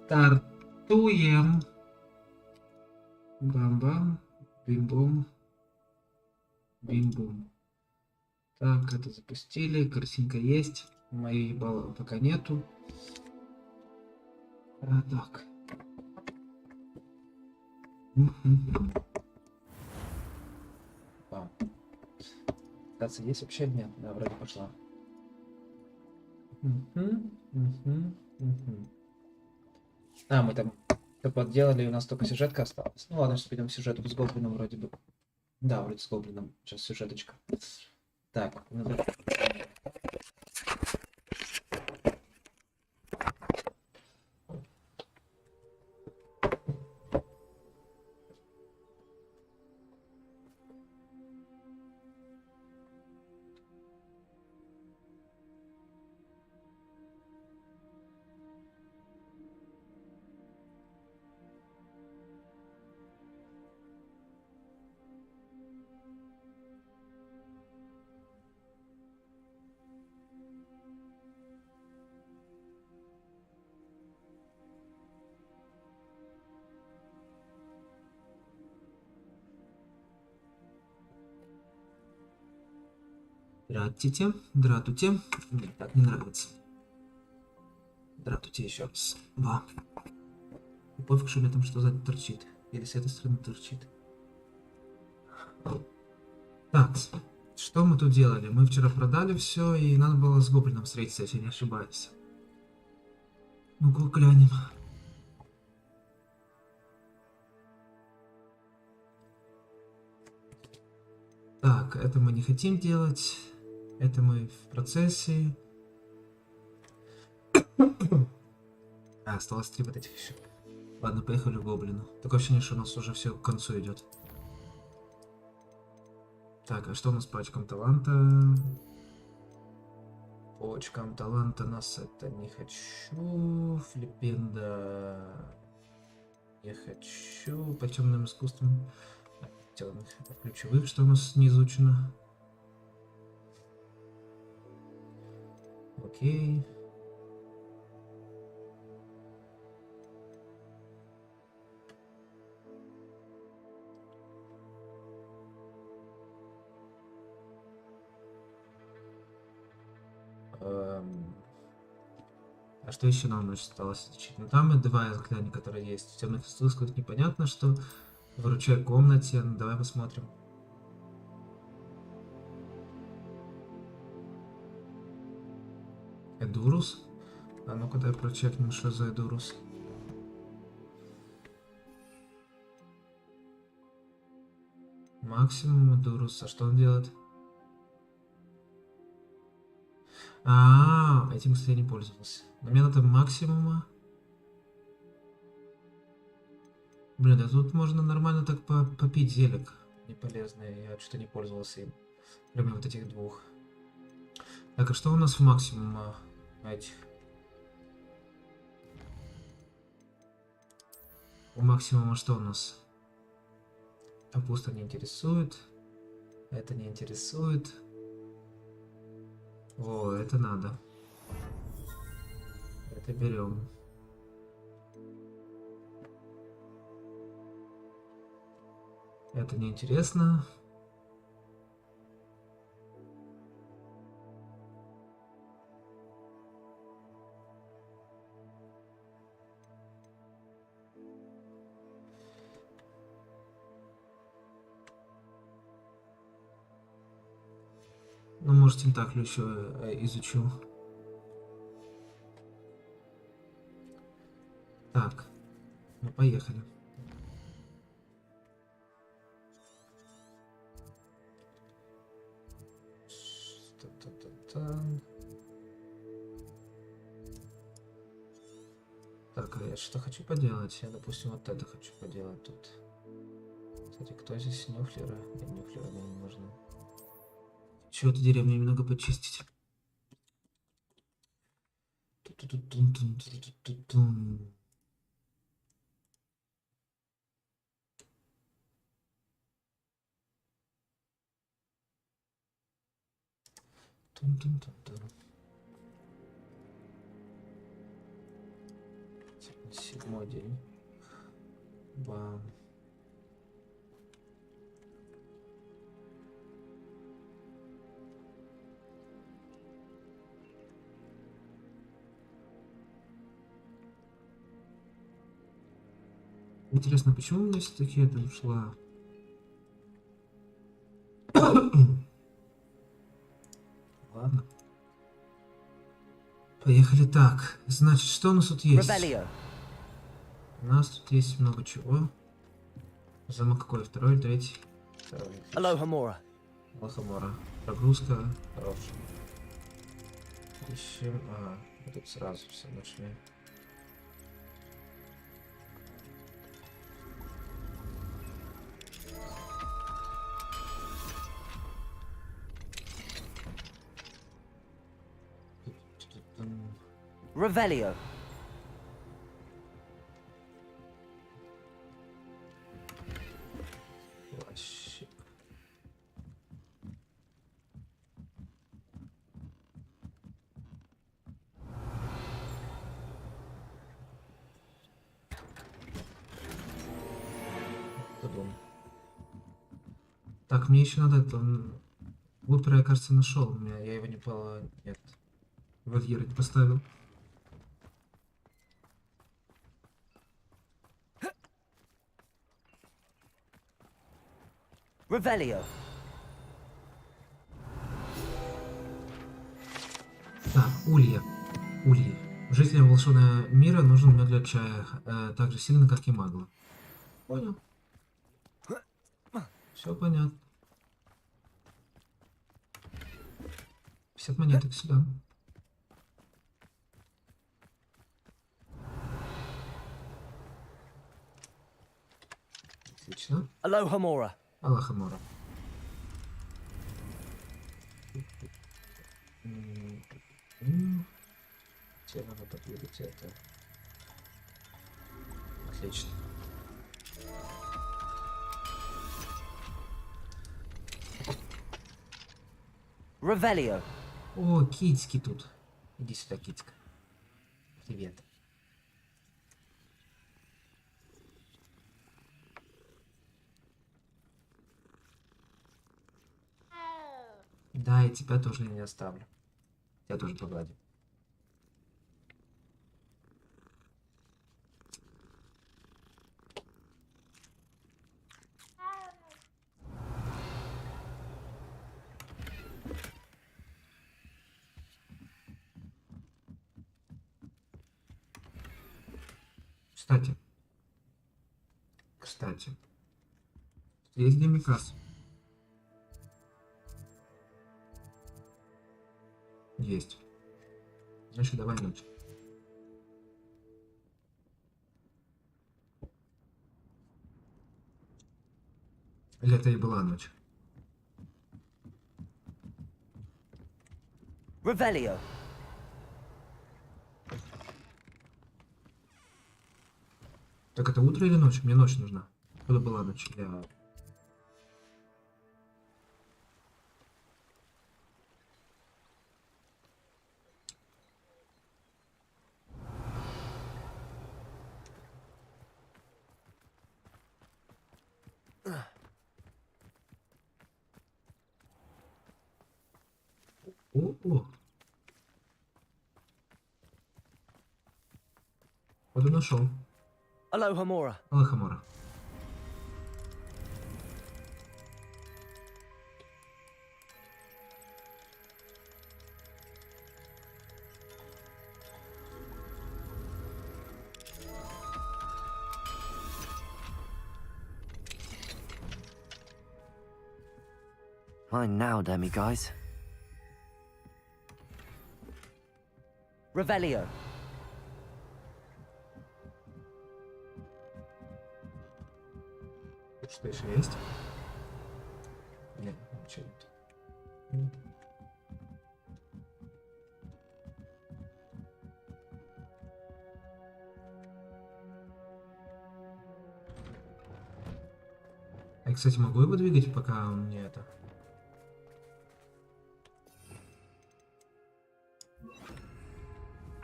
Стартуем. Бам-бам. Бим-бум. Бим-бум. Так, это запустили. Картинка есть. Моей балла пока нету. Так. Бам. Кажется, есть вообще? Нет, да, вроде пошла. А, мы там подделали, у нас только сюжетка осталась. Ну ладно, сейчас пойдем сюжетку с гоблином вроде бы. Да, вроде с гоблином. Сейчас сюжеточка. Так, надо... Здравствуйте, здравствуйте. Мне так не нравится. Здравствуйте еще раз. Два. И пофиг, что у меня там что сзади торчит. Или с этой стороны торчит. Так, что мы тут делали? Мы вчера продали все, и надо было с гоблином встретиться, если не ошибаюсь. Ну-ка, глянем. Так, это мы не хотим делать. Это мы в процессе. Осталось 3 вот этих еще. Ладно, поехали в гоблину. Такое ощущение, что у нас уже все к концу идет. Так, а что у нас по очкам таланта? По очкам таланта нас это не хочу. Флипенда не хочу. По темным искусствам. Темных, по ключевых, что у нас не изучено. Окей. А что еще нам осталось изучить? Ну там и два заклинания, которые есть. В темных искусствах непонятно, что в ручей комнате. Ну, давай посмотрим. Эдурус? А ну-ка дай прочекнем, что за Эдурус. Максимум Эдурус. А что он делает? Этим, кстати, я не пользовался. Но мне надо максимума. Блин, да тут можно нормально так попить зелек. Не полезное, я что-то не пользовался им. Кроме вот этих двух. Так, а что у нас в максимума этих? У максимума что у нас? Капуста не интересует. Это не интересует. О, это надо. Это берем. Это не интересно. Ну, может, тентаклю еще изучу. Так, ну поехали. Так, а я что хочу поделать? Я, допустим, вот это хочу поделать тут. Кстати, кто здесь? Нюфлеры? Нет, нюфлеры мне не нужны. Хочу эту деревню немного почистить. 7-й день. Бам. Интересно, почему у меня все-таки это ушла? Ладно. Поехали так. Значит, что у нас тут есть? У нас тут есть много чего. Замок какой? Второй, третий? Второй. Алохамора. Прогрузка. Хорошая. Ищем. А, мы тут сразу все нашли. Revelio. Вообще. Так, мне еще надо это. Утро я, кажется, нашел. У меня я его не по. Нет. Вольерить поставил. Revelio. Так, улья. Ульи. Жителям волшебного мира нужен мед для чая, так же сильно, как и магла. Понял. Все понятно. 50 монеток сюда. Отлично. Алохамора. Алохамора. Тебе надо подвигать это. Отлично. Revelio. О, китьки тут. Иди сюда, китька. Привет. Да, и тебя тоже не оставлю. Я тоже погладю. Кстати. Есть демикас. Есть. Значит, давай ночь. Или это и была ночь? Revelio. Так это утро или ночь? Мне ночь нужна. Откуда была ночь? Я... О. Вот и нашел. Алохамора. Алохамора. Mine now, demi guys. Revelio. Что еще есть? Нет, ничего нет. Я, кстати, могу его двигать, пока он мне это...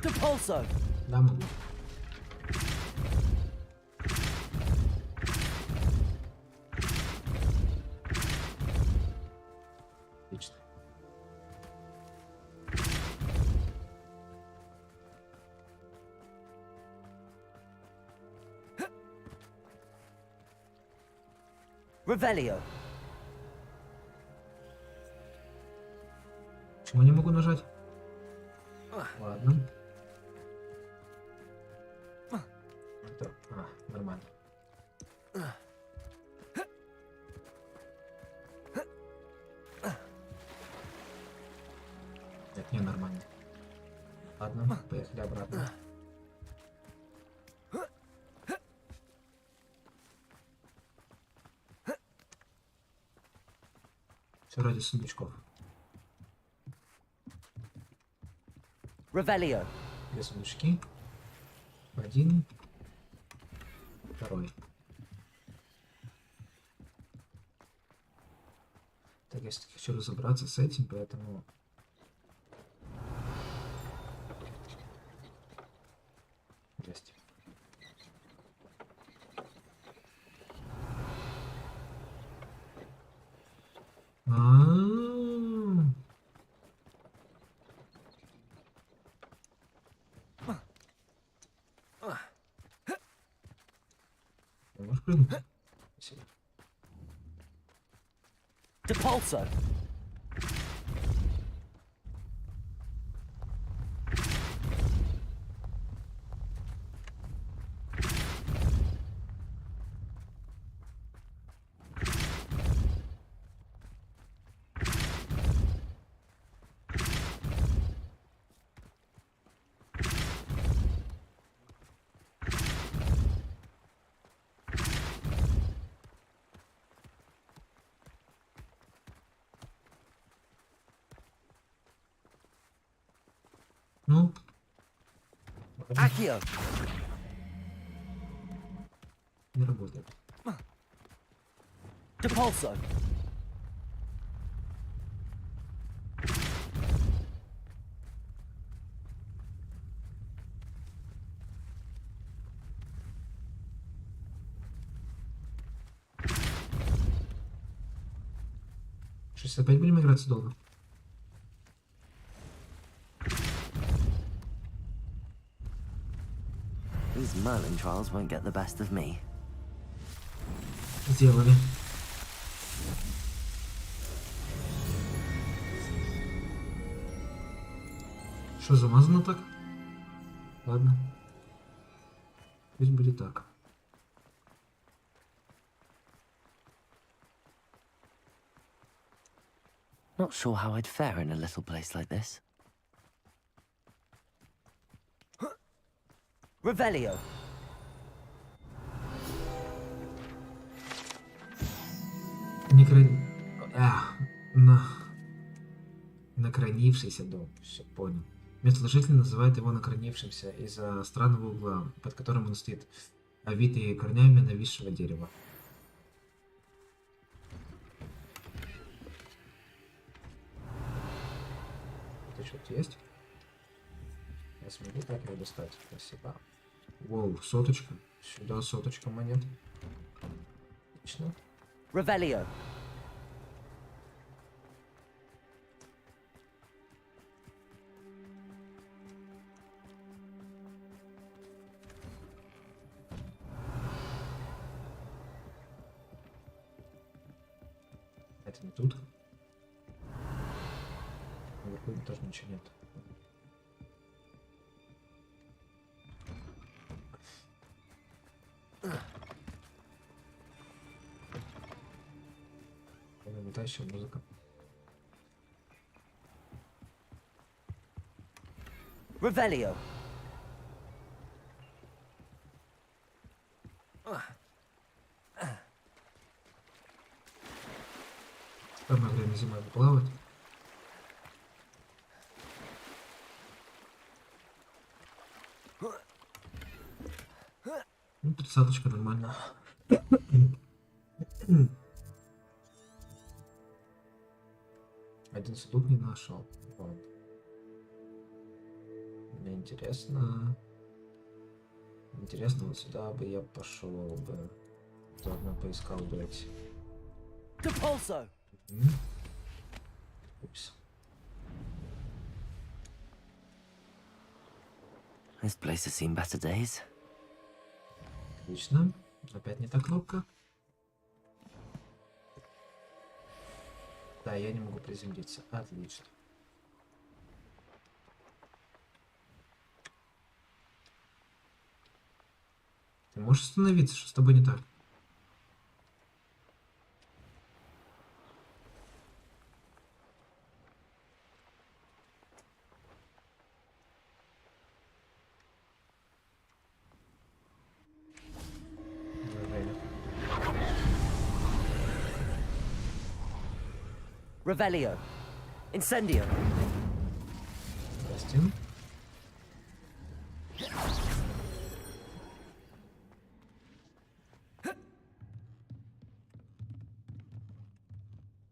Depulso. Да, могу. Revelio. Почему не могу нажать? Ладно. Это... нормально. Нет, не нормально. Ладно, поехали обратно. Все ради сундучков. Revelio. Две сундучки. Один. Второй. Так, я все-таки хочу разобраться с этим, поэтому... Здрасте. Можешь прыгнуть? Спасибо. Depulso. Ну. Accio. Не работает. Depulso. Сейчас опять будем играться долго? These Merlin trials won't get the best of me. Сделали. Что, замазано так? Ладно. Пусть будет так. Not sure how I'd fare in a little place like this. Revelio. Накранившийся дом. Все, понял. Местный житель называет его накранившимся из-за странного угла, под которым он стоит, овитый корнями нависшего дерева. Это что-то есть? Я смогу так его достать. Спасибо. Воу, соточка. Сюда соточка монет. Отлично. Revelio. Это не тут. Наверху тоже ничего нет. Летающая музыка. Revelio. Самое время зимой поплавать. Ну, 30-очка нормально. Один сундук не нашел. Вот. Мне интересно. Интересно, вот сюда бы я пошел бы. Заодно поискал бы эти. Depulso. Упс. This place has seen better days. Отлично. Опять не та кнопка. Да, я не могу приземлиться. Отлично. Ты можешь остановиться, что с тобой не так? Неужели? Revelio. Incendio. Здрасте.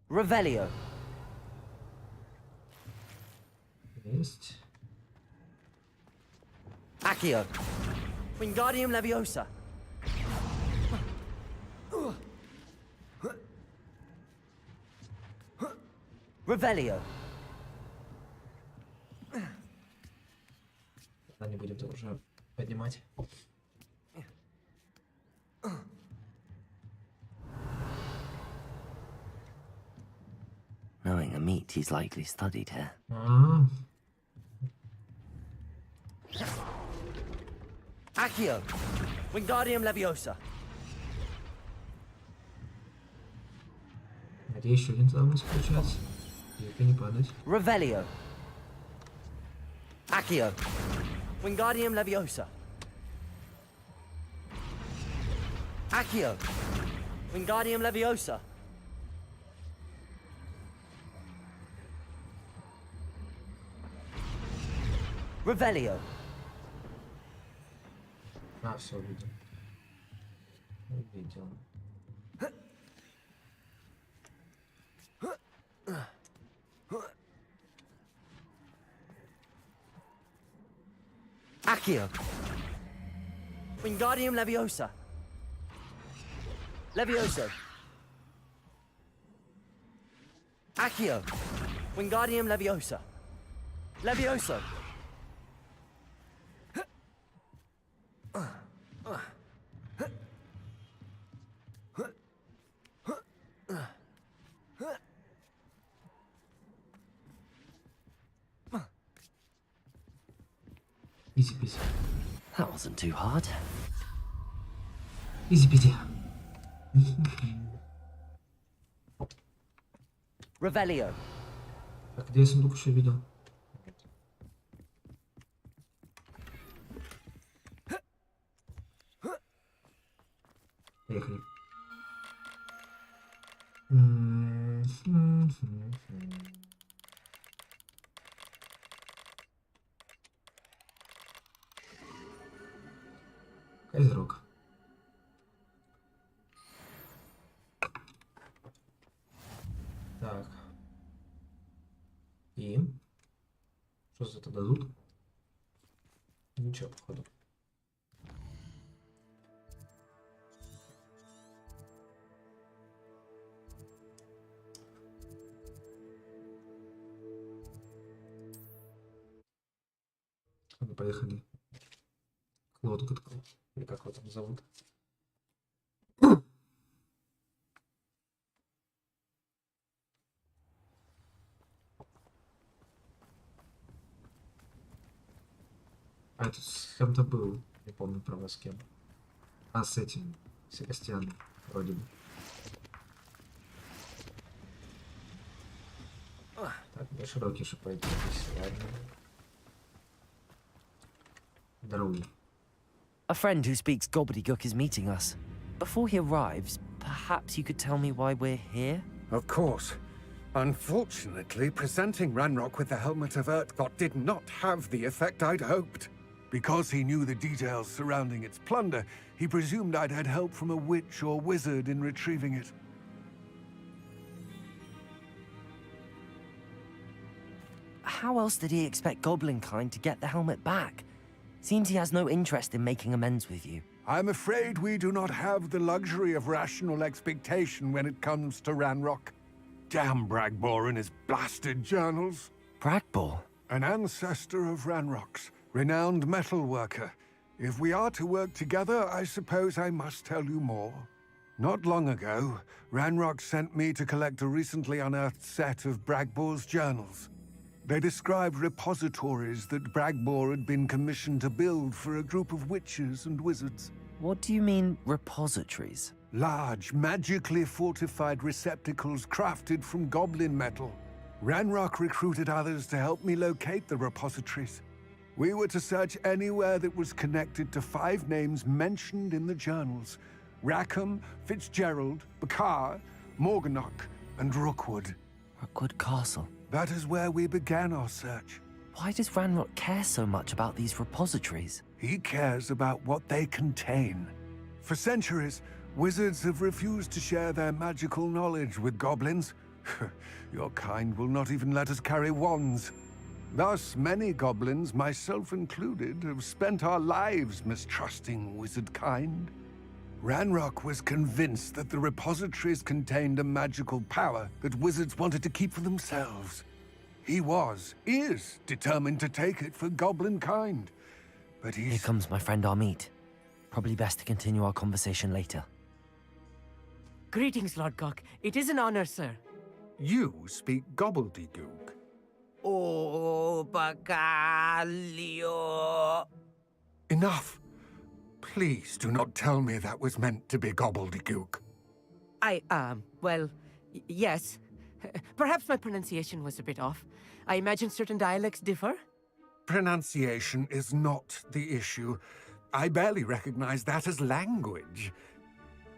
Revelio. Есть. Accio. Wingardium Leviosa. Revelio. Да, не будем тут уже поднимать. Knowing a meat, he's likely studied here. А, Accio. Wingardium Leviosa. где еще один туда у нас получается? Тихо, не падать. Revelio. Accio. Wingardium Leviosa. Accio. Wingardium Leviosa. Revelio. А, все, увидел. Увидел. Accio. Wingardium Leviosa. Levioso. Accio. Wingardium Leviosa. Levioso. Изи-пизи. That wasn't too hard. Изи-пизи. Revelio. А где я сундук еще видел? Поехали. Козерог. Так. И? Что за это дадут? Ничего, походу. Ну, поехали. Клод, или как его там зовут? А это с кем-то был, не помню, правда, с кем. А, с этим, Себастьяном, вроде бы. Так, да широкий же пойдет, ладно. Здорово. A friend who speaks gobbledygook is meeting us. Before he arrives, perhaps you could tell me why we're here? Of course. Unfortunately, presenting Ranrock with the Helmet of Urtkot did not have the effect I'd hoped. Because he knew the details surrounding its plunder, he presumed I'd had help from a witch or wizard in retrieving it. How else did he expect Goblinkind to get the helmet back? Seems he has no interest in making amends with you. I'm afraid we do not have the luxury of rational expectation when it comes to Ranrock. Damn Bragbor and his blasted journals. Bragbor? An ancestor of Ranrock's, renowned metal worker. If we are to work together, I suppose I must tell you more. Not long ago, Ranrock sent me to collect a recently unearthed set of Bragbor's journals. They described repositories that Bragbor had been commissioned to build for a group of witches and wizards. What do you mean, repositories? Large, magically fortified receptacles crafted from goblin metal. Ranrock recruited others to help me locate the repositories. We were to search anywhere that was connected to 5 names mentioned in the journals: Rackham, Fitzgerald, Bakar, Morganach, and Rookwood. Rookwood Castle. That is where we began our search. Why does Ranrock care so much about these repositories? He cares about what they contain. For centuries, wizards have refused to share their magical knowledge with goblins. Your kind will not even let us carry wands. Thus, many goblins, myself included, have spent our lives mistrusting wizard kind. Ranrock was convinced that the repositories contained a magical power that wizards wanted to keep for themselves. He is determined to take it for goblin kind. But Here comes my friend Amit. Probably best to continue our conversation later. Greetings, Lord Gok. It is an honor, sir. You speak gobbledygook. Oh, Bacalio. Enough. Please do not tell me that was meant to be gobbledygook. Well, yes. Perhaps my pronunciation was a bit off. I imagine certain dialects differ. Pronunciation is not the issue. I barely recognize that as language.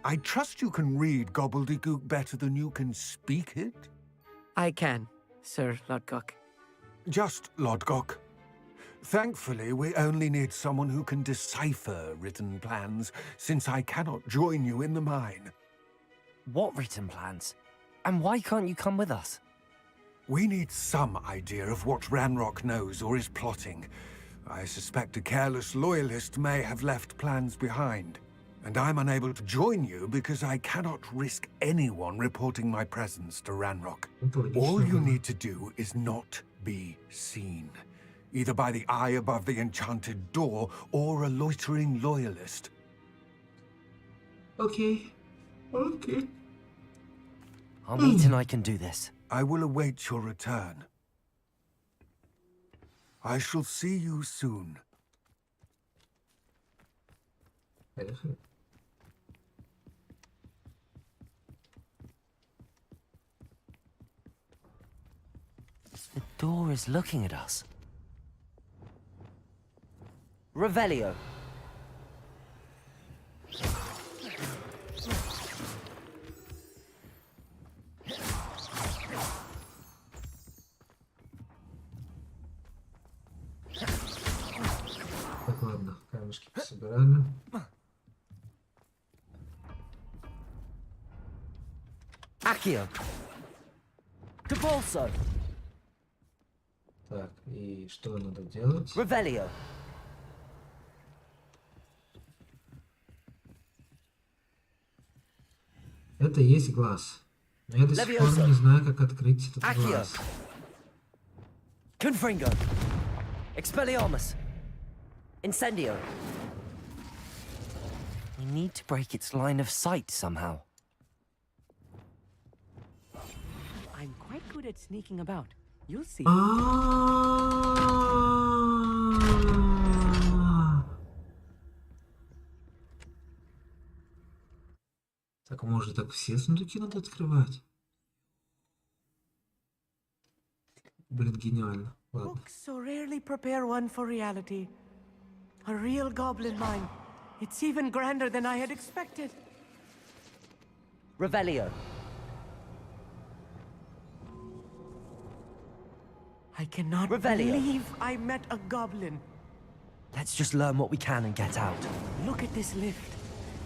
I trust you can read gobbledygook better than you can speak it? I can, Sir Lord Gok. Just Lodgok. Thankfully, we only need someone who can decipher written plans, since I cannot join you in the mine. What written plans? And why can't you come with us? We need some idea of what Ranrock knows or is plotting. I suspect a careless loyalist may have left plans behind. And I'm unable to join you because I cannot risk anyone reporting my presence to Ranrock. All you need to do is not be seen. Either by the eye above the enchanted door, or a loitering loyalist. Okay. Okay. Amit and I can do this. I will await your return. I shall see you soon. Поехали. The door is looking at us. Revelio. Так, ладно, камешки пособирали. Accio. Capolso. Так, и что надо делать? Revelio. Это есть глаз. Но я до сих пор не знаю, как открыть этот Accio. глаз. Confringo. Expelliarmus. Incendio. We need to break its line of sight somehow. I'm quite good at sneaking about. You'll see. Так, может, так все сундуки надо открывать? Блин, гениально. Ладно. Books so rarely prepare one for reality. A real goblin mine. It's even grander than I had expected. Revelio. I cannot Revelio. believe I met a goblin. Let's just learn what we can and get out. Look at this lift.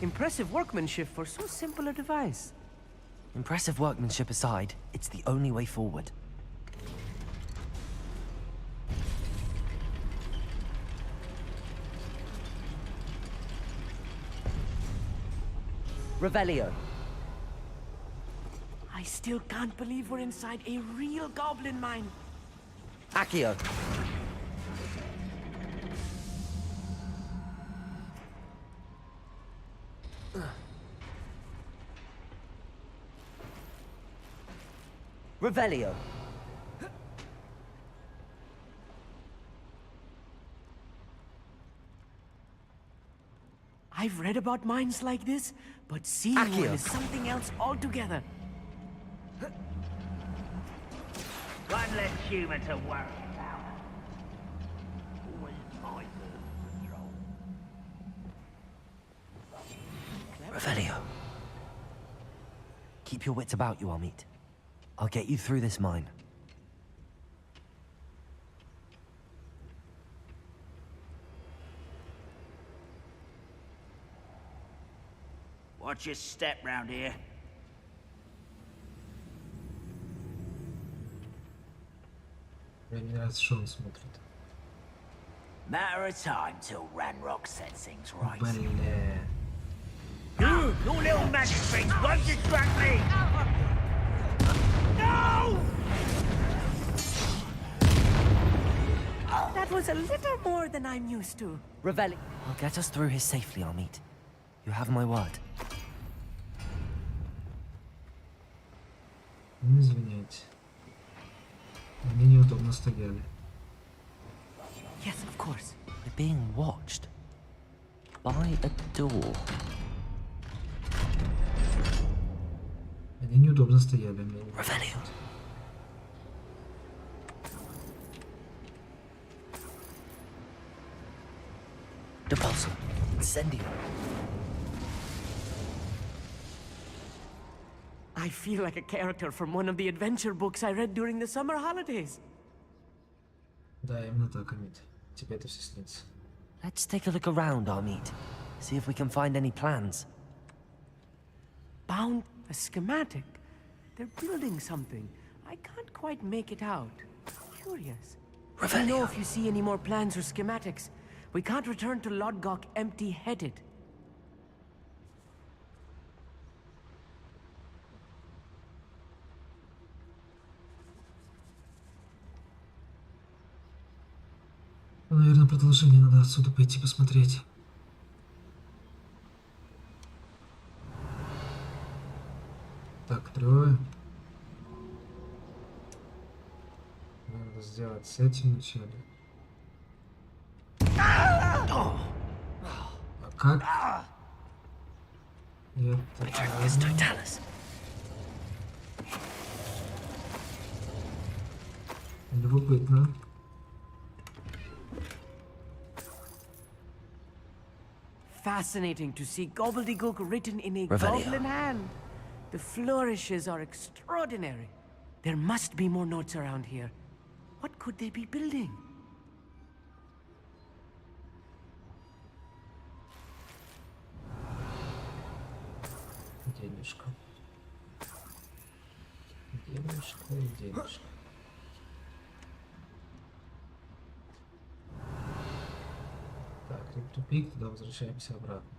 Impressive workmanship for so simple a device. Impressive workmanship aside, it's the only way forward. Revelio. I still can't believe we're inside a real goblin mine. Accio. Revelio. I've read about mines like this, but seeing one Accio. is something else altogether. One less human to worry about. Always my control. Revelio. Keep your wits about you, Amit. I'll get you through this mine. Watch your step round here. Мне не нравится, что он смотрит. Matter of time till Ranrock sets things right. Бля. Your little magic things won't distract me! No! That was a little more than I'm used to. Revelio. I'll get us through here safely, Amit. You have my word. Ну, извиняйте. Мне неудобно стояли. Yes, of course. We're being watched. By a door. Они неудобно стояли. Мне не- Revelio. Depulso. Incendio. I feel like a character from one of the adventure books I read during the summer holidays. Да, именно так, Амит. Тебе это все снится. Let's take a look around, Amit. See if we can find any plans. Bound a schematic. They're building something. I can't quite make it out. Curious. Let me know Revelio. if you see any more plans or schematics. We can't return to Lodgok empty-headed. Ну, наверное, продолжение надо отсюда пойти посмотреть. Так, трое. Надо сделать с этим вначале. А как? Это... Return to Totalis. Любопытно. Fascinating to see gobbledygook written in a Revelio. goblin hand. The flourishes are extraordinary. There must be more notes around here. What could they be building? Денежка. Денежка и денежка. Так, тут тупик, туда возвращаемся обратно.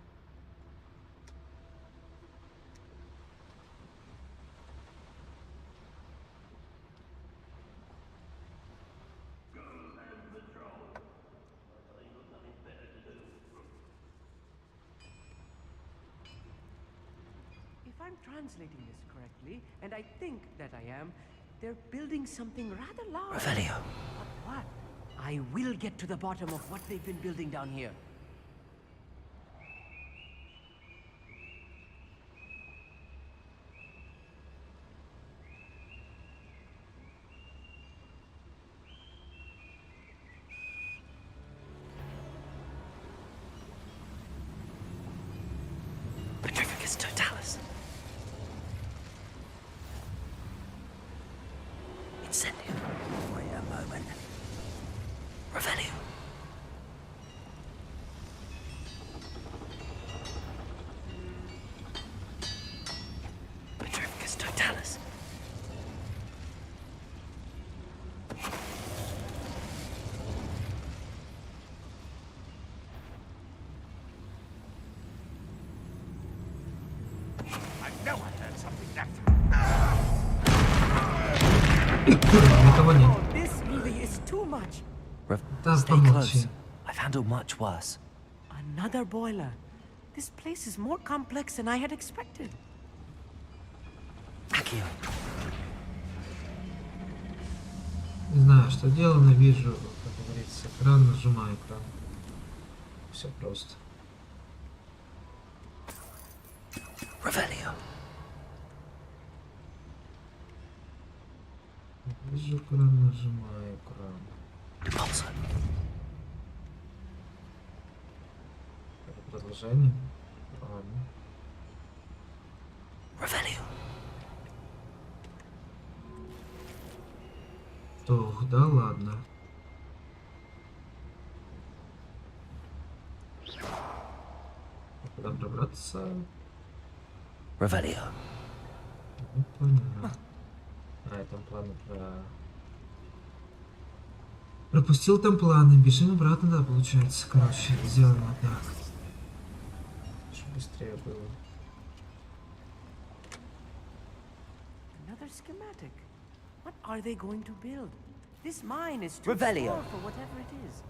If I'm translating this correctly, and I think that I am, they're building something rather large. Revelio. But what? I will get to the bottom of what they've been building down here. Petrificus Totalis. Incendio. Wait a moment. Revelio. Petrificus Totalis. I know I heard something that. Никого нет. Oh, this really is too much. Да Stay помолчи. close. I've handled much worse. Another boiler. This place is more complex than I had expected. Accio. Не знаю, что делаю, но вижу, как говорится, экран, нажимаю экран. Все просто. Revelio. Вижу экран, нажимаю экран. Pulse. Это продолжение. Ладно. Revelio. Ох, да ладно. Куда пробраться? Revelio. Не понял. А, там планы про... Пропустил там планы. Бежим обратно, да, получается. Короче, сделаем вот так. Чтобы быстрее было. Another schematic. What are they going to build? This mine is too Revelio. small for whatever it is.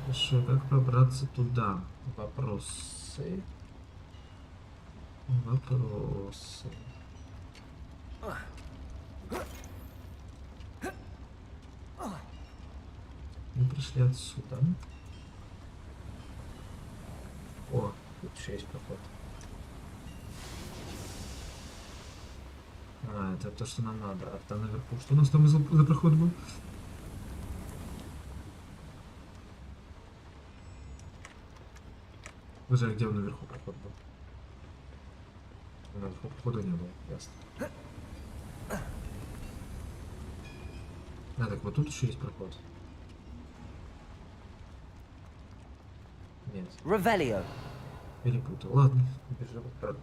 Хорошо, как пробраться туда? Вопросы. Вопросы. Мы пришли отсюда. О, тут еще есть проход. А, это то, что нам надо. А там наверху. Что у нас там за проход был? Уже где наверху проход был? Наверху прохода не было, ясно. А, так вот тут еще есть проход. Нет, Revelio. перепутал. Ладно, бежим обратно.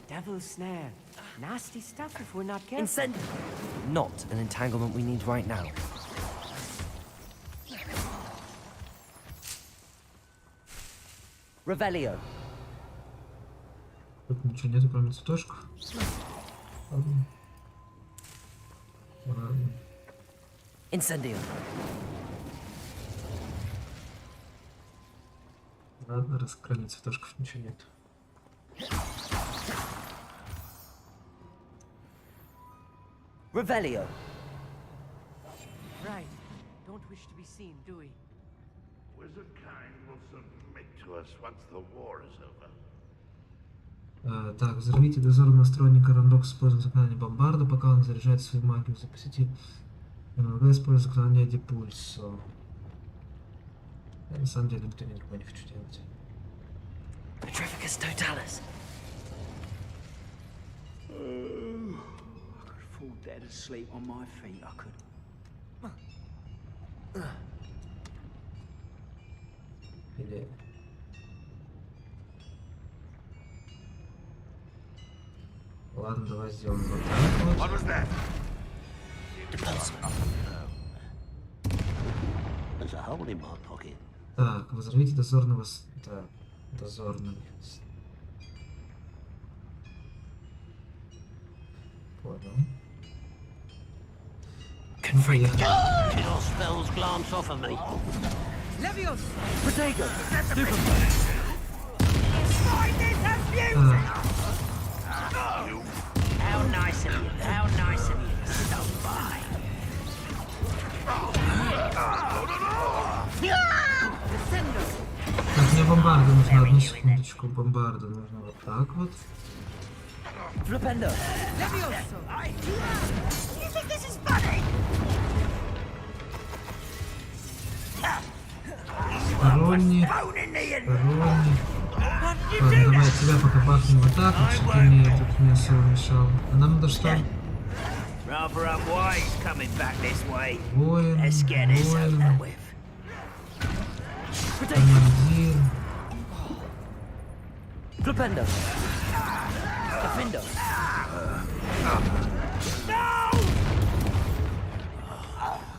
Devil's snare. Nasty stuff if we're not careful. Incend. Not an entanglement we need right now. Revelio. Тут ничего нету, кроме цветочков. Ладно. Ладно. Incendio. Ладно, раз кроме цветочков ничего нет. Revelio. Right. Don't wish to be seen, do we? Wizard kind will submit to us once the war is over. Так, взорвите дозорного сторонника Рандок с использованием заклинания бомбарда, пока он заряжает свою магию. Запустите МЛГ, используя заклинание Депульсо. Я на самом деле никто никого не хочу делать. Petrificus totalis. I could fall dead asleep on my feet, I could. Или... Ладно, давай сделаем вот так вот. What was that? There's a hole in my pocket. Так, взорвите дозорного... Так, дозорный. Понял. Ну, поехали. Did our spells glance off of me? Levios! Protego. Stupid. Так, How nice of you. How nice of you to stop by. так, мне бомбарда нужна, одну секундочку. Бомбарда нужно вот так вот. Flipendo. Levioso! You think this is funny? Сторонник. Bone in the end. Сторонник. Ладно, давай тебя пока бахнем вот так, вот, чтобы ты мне тут не особо мешал. А нам надо что? Rather unwise coming back this way. Воин, Let's get this over воин, with. командир. Flipendo. Defendo.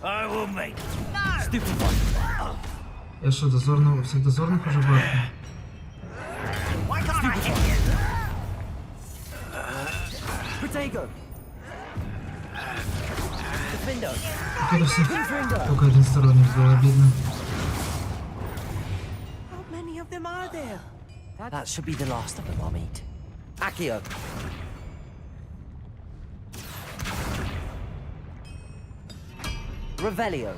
I will make Я что, дозорного, всех дозорных уже бахну? Why can't I hit you? Protego! Defendo! Только всех, только один сторонник был, обидно. How many of them are there? That should be the last of them, I'll meet. Accio! Revelio!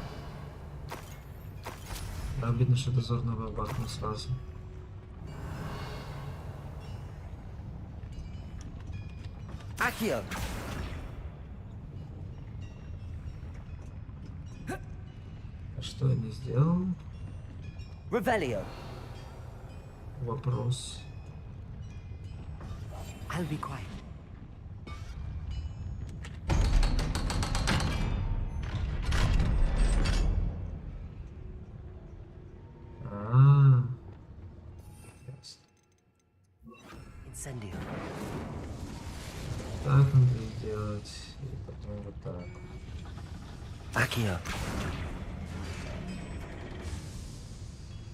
Да, обидно, что дозорного бахнул сразу. Accio! А что я не сделал? Revelio! Вопрос. I'll be quiet. Ясно. Incendio! Так надо сделать. И потом вот так. Accio!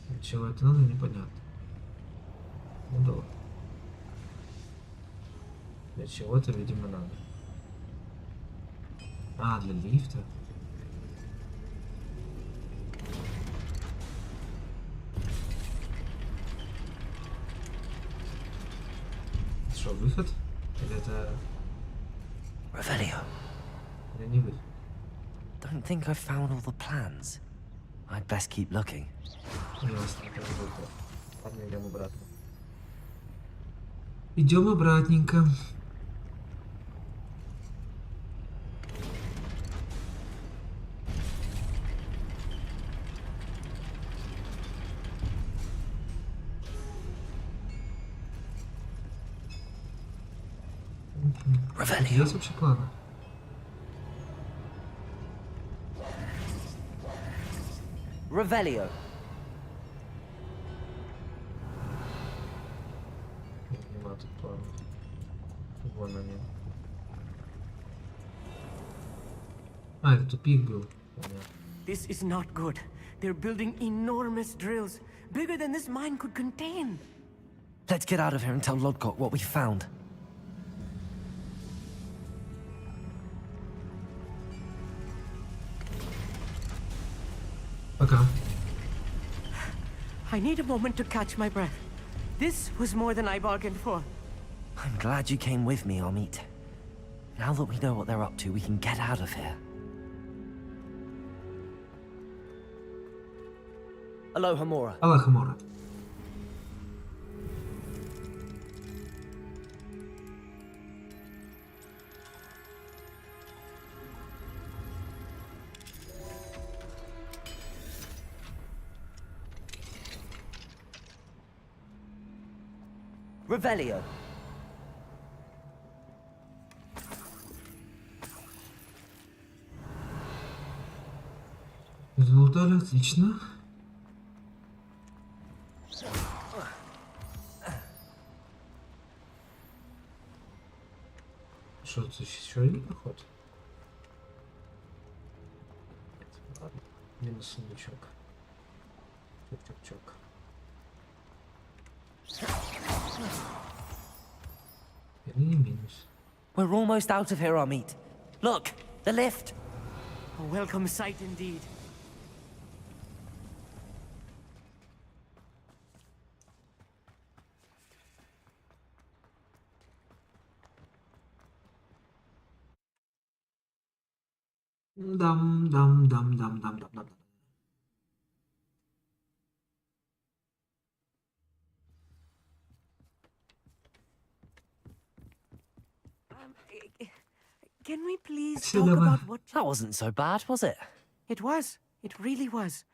Для чего это надо, непонятно. Ну да ладно. Для чего-то, видимо, надо. А, для лифта. Что, выход? Или это... Revelio! Или не выход? Don't think I've found all the plans. I'd best keep looking. Ясно, это выход. Ладно, идем обратно. Идем обратненько. Revelio! Есть вообще планы? Revelio! Нема тут планов. Вон они. А, это тупик был. Понятно. This is not good. They're building enormous drills, bigger than this mine could contain. Let's get out of here and tell Lodgok what we found. Пока. I need a moment to catch my breath. This was more than I bargained for. I'm glad you came with me, Amit. Now that we know what they're up to, we can get out of here. Aloha Mora. Аллах Мора. Revelio. Залутали, отлично. Что, тут еще один проход? Нет, ладно. Минус сундучок. Чок-чок-чок. Или не минус. We're almost out of here, Amit. Look, the lift. A welcome sight indeed. Дам. Can we please Все, talk давай. about what... That wasn't so bad, was it? It was. It really was.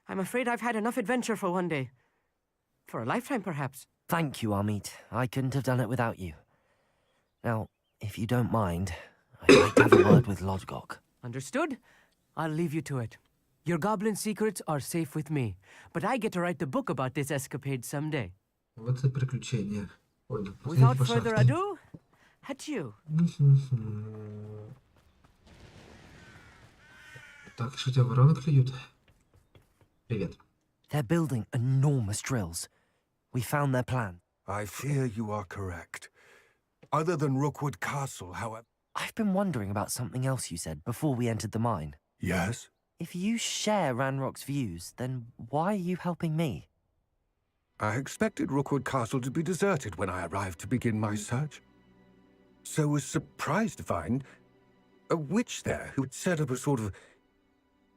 I'm afraid I've had enough adventure for one day. For a lifetime, perhaps. Thank you, Amit. I couldn't have done it without you. Now, if you don't mind, I'd like to have a word with Lodgok. Understood? I'll leave you to it. Your goblin secrets are safe with me, but I get to write the book about this escapade someday. Вот это приключение. Понял. Without Посмотрите по further шахте. ado, at you. Так, что тебя вороны клюют? Привет. They're building enormous drills. We found their plan. I fear you are correct. Other than Rookwood Castle, however... I've been wondering about something else you said before we entered the mine. Yes? If you share Ranrock's views, then why are you helping me? I expected Rookwood Castle to be deserted when I arrived to begin my search. So was surprised to find a witch there who had set up a sort of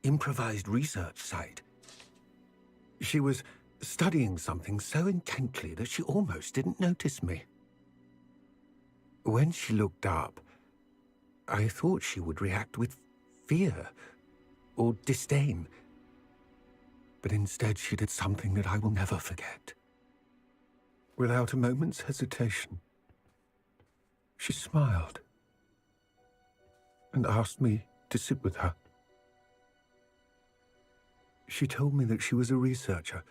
improvised research site. She was studying something so intently that she almost didn't notice me. When she looked up, I thought she would react with fear or disdain. But instead she did something that I will never forget. Without a moment's hesitation, she smiled and asked me to sit with her. She told me that she was a researcher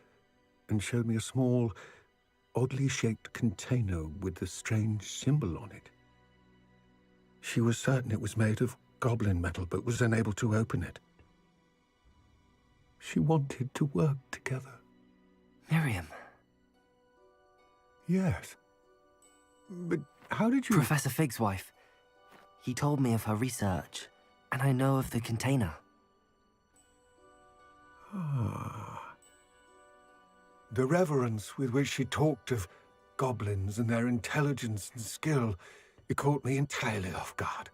and showed me a small, oddly shaped container with a strange symbol on it. She was certain it was made of goblin metal, but was unable to open it. She wanted to work together. Miriam. Yes. But how did you... Professor Fig's wife. He told me of her research, and I know of the container. Ah. The reverence with which she talked of goblins and their intelligence and skill, it caught me entirely off guard.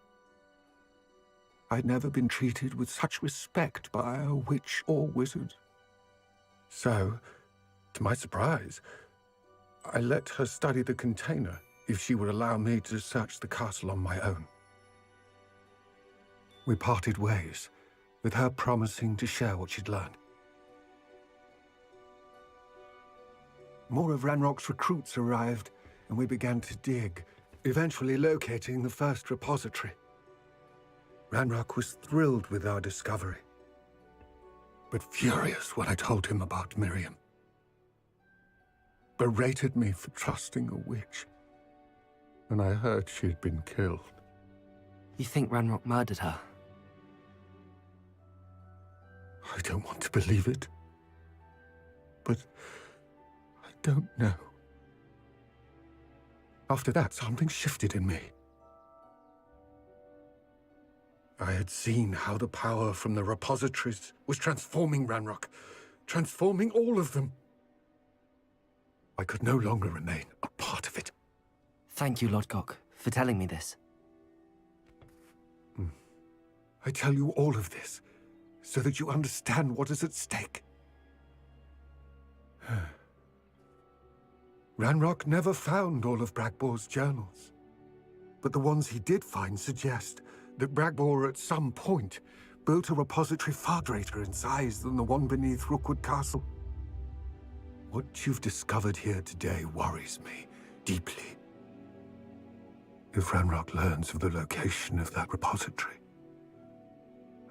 I'd never been treated with such respect by a witch or wizard. So, to my surprise, I let her study the container if she would allow me to search the castle on my own. We parted ways, with her promising to share what she'd learned. More of Ranrock's recruits arrived, and we began to dig, eventually locating the first repository. Ranrock was thrilled with our discovery, but furious when I told him about Miriam. Berated me for trusting a witch, and I heard she'd been killed. You think Ranrock murdered her? I don't want to believe it, but I don't know. After that, something shifted in me. I had seen how the power from the repositories was transforming Ranrock, transforming all of them. I could no longer remain a part of it. Thank you, Lodgok, for telling me this. I tell you all of this so that you understand what is at stake. Ranrock never found all of Bragbor's journals, but the ones he did find suggest that Bragbor at some point built a repository far greater in size than the one beneath Rookwood Castle. What you've discovered here today worries me deeply. If Ranrock learns of the location of that repository,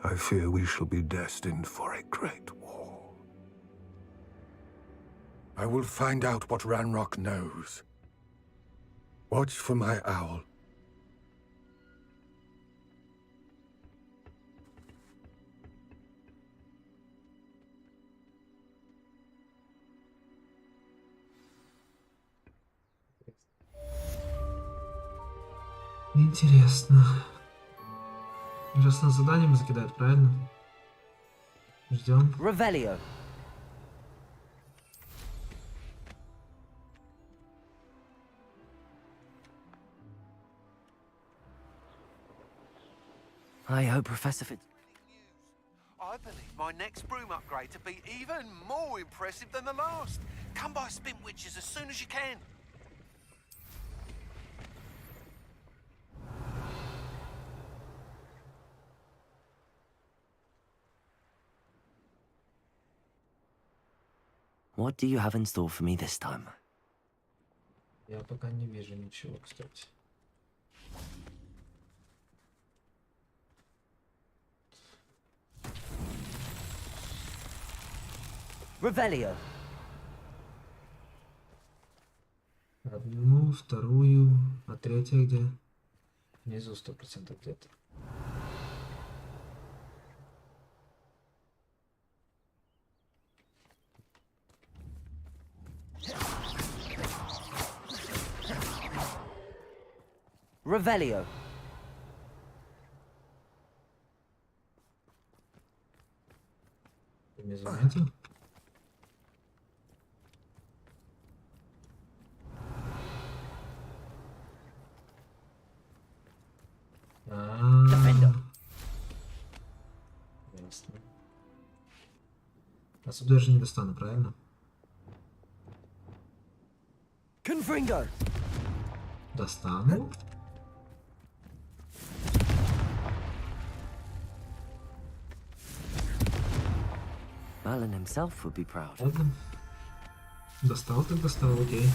I fear we shall be destined for a great war. I will find out what Ranrock knows. Watch for my owl. Интересно. Сейчас нас заданием закидают, правильно? Ждем. Revelio. I hope Professor Fitz... I believe my next broom upgrade to be even more impressive than the last. Come by Spin Witches as soon as you can. What do you have in store for me this time? Я пока не вижу ничего, кстати. Revelio. Одну, вторую, а третья где? Внизу 100% где-то. Revelio. Ты меня заметил? Defender. Ясно. Отсюда я же не достану, правильно? Confringo. Достану. Merlin himself would be proud. Ладно. Достал, так достал, окей.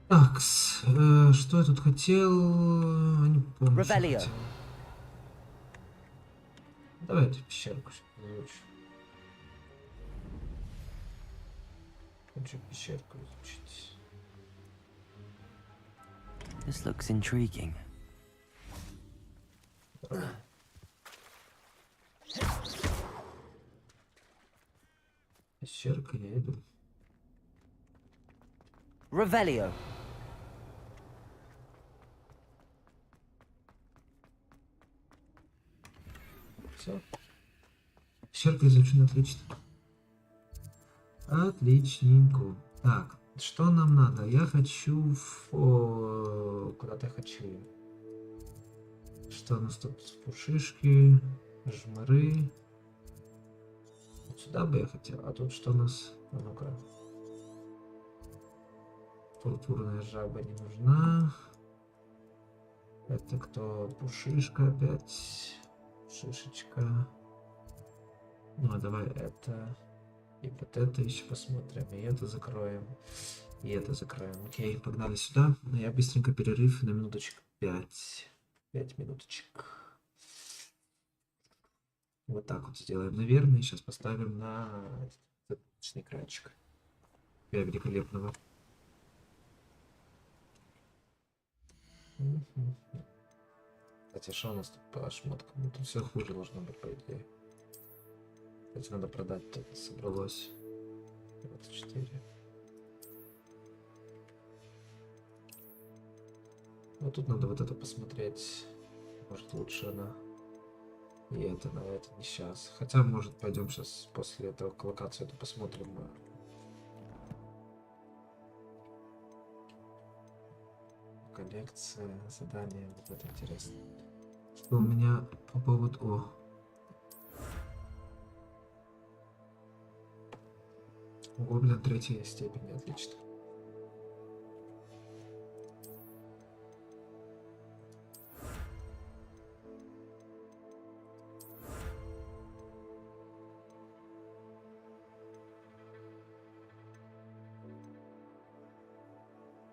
Так, что я тут хотел? Не помню, что Revelio. хотел. Давай эту пещерку изучим. Хочу пещерку изучить. This looks intriguing. Пещерка, я иду. Revelio. Все. Пещерка изучена, отлично. Отличненько. Так, что нам надо? Я хочу куда-то я хочу. Что у нас тут? Пушишки, жмыры. Вот сюда бы я хотел. А тут что у нас? А ну-ка. Пурпурная жаба не нужна. Это кто? Пушишка опять. Шишечка. Ну а давай это. И вот это еще посмотрим. И это закроем. И это закроем. Окей, погнали сюда. Но я быстренько перерыв на минуточек 5. 5 минуточек. Вот так вот сделаем, наверное. Сейчас поставим на этот экранчик. Великолепного. Кстати, что у нас тут по шмоткам? Ну, тут все хуже должно быть, по идее. Кстати, надо продать, тут собралось 24. Ну, тут надо вот это посмотреть. Может, лучше она. И это, на это не сейчас. Хотя, может, пойдем сейчас после этого локацию это посмотрим. Коллекция, задание, вот это интересно. Что у меня по поводу... О! Гоблин 3-й степени, отлично.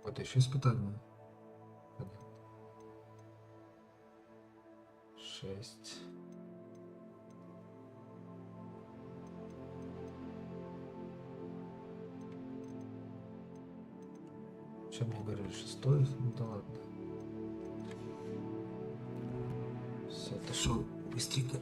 Вот еще испытание. 6. Чем мне говорили, 6? Ну да ладно. Все, отошел быстренько.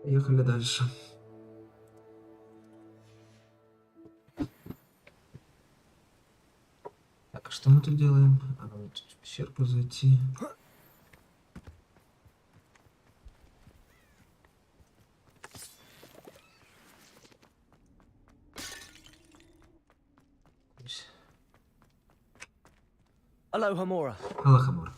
Поехали дальше. Так, а что мы тут делаем? А нам тут в пещерку зайти. Aloha Mora. Аллахамор.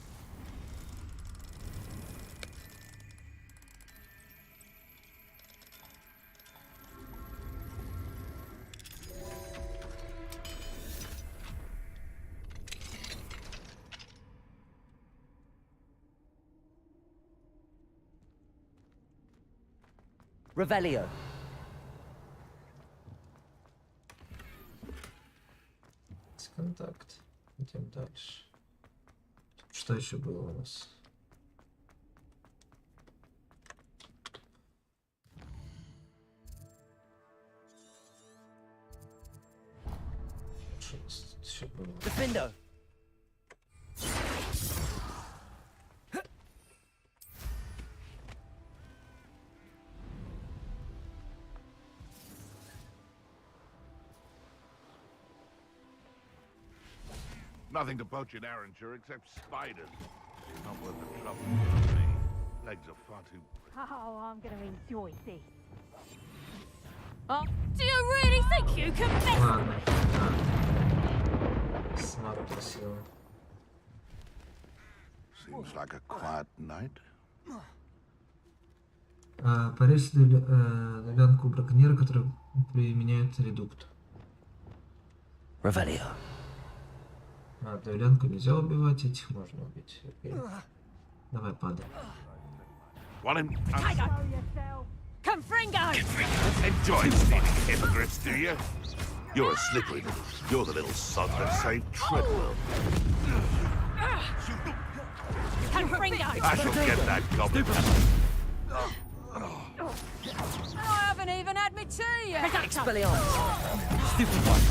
Revelio. Контакт. Идем дальше. Что еще было у нас? Что у нас тут еще было? Defendo. Nothing to poach in Arranger except spiders. Not worth the trouble for me. Legs are far too... Oh, I'm gonna enjoy this. Oh, do you really think you can mess? Ладно. Да. Снова красиво. Seems like a quiet night. Порезь давянку браконьера, который применяет редукт. Revelio. Давлянку нельзя убивать, этих можно убить. Окей. Давай, падай. Want him? Show yourself. Confringo! Enjoy stealing hippogriffs, do you? You're a slippery little... You're the little sod that saved Treadwell. Confringo! I shall get that goblin. I haven't even had me tea yet. Expelliarmus. Stupid one.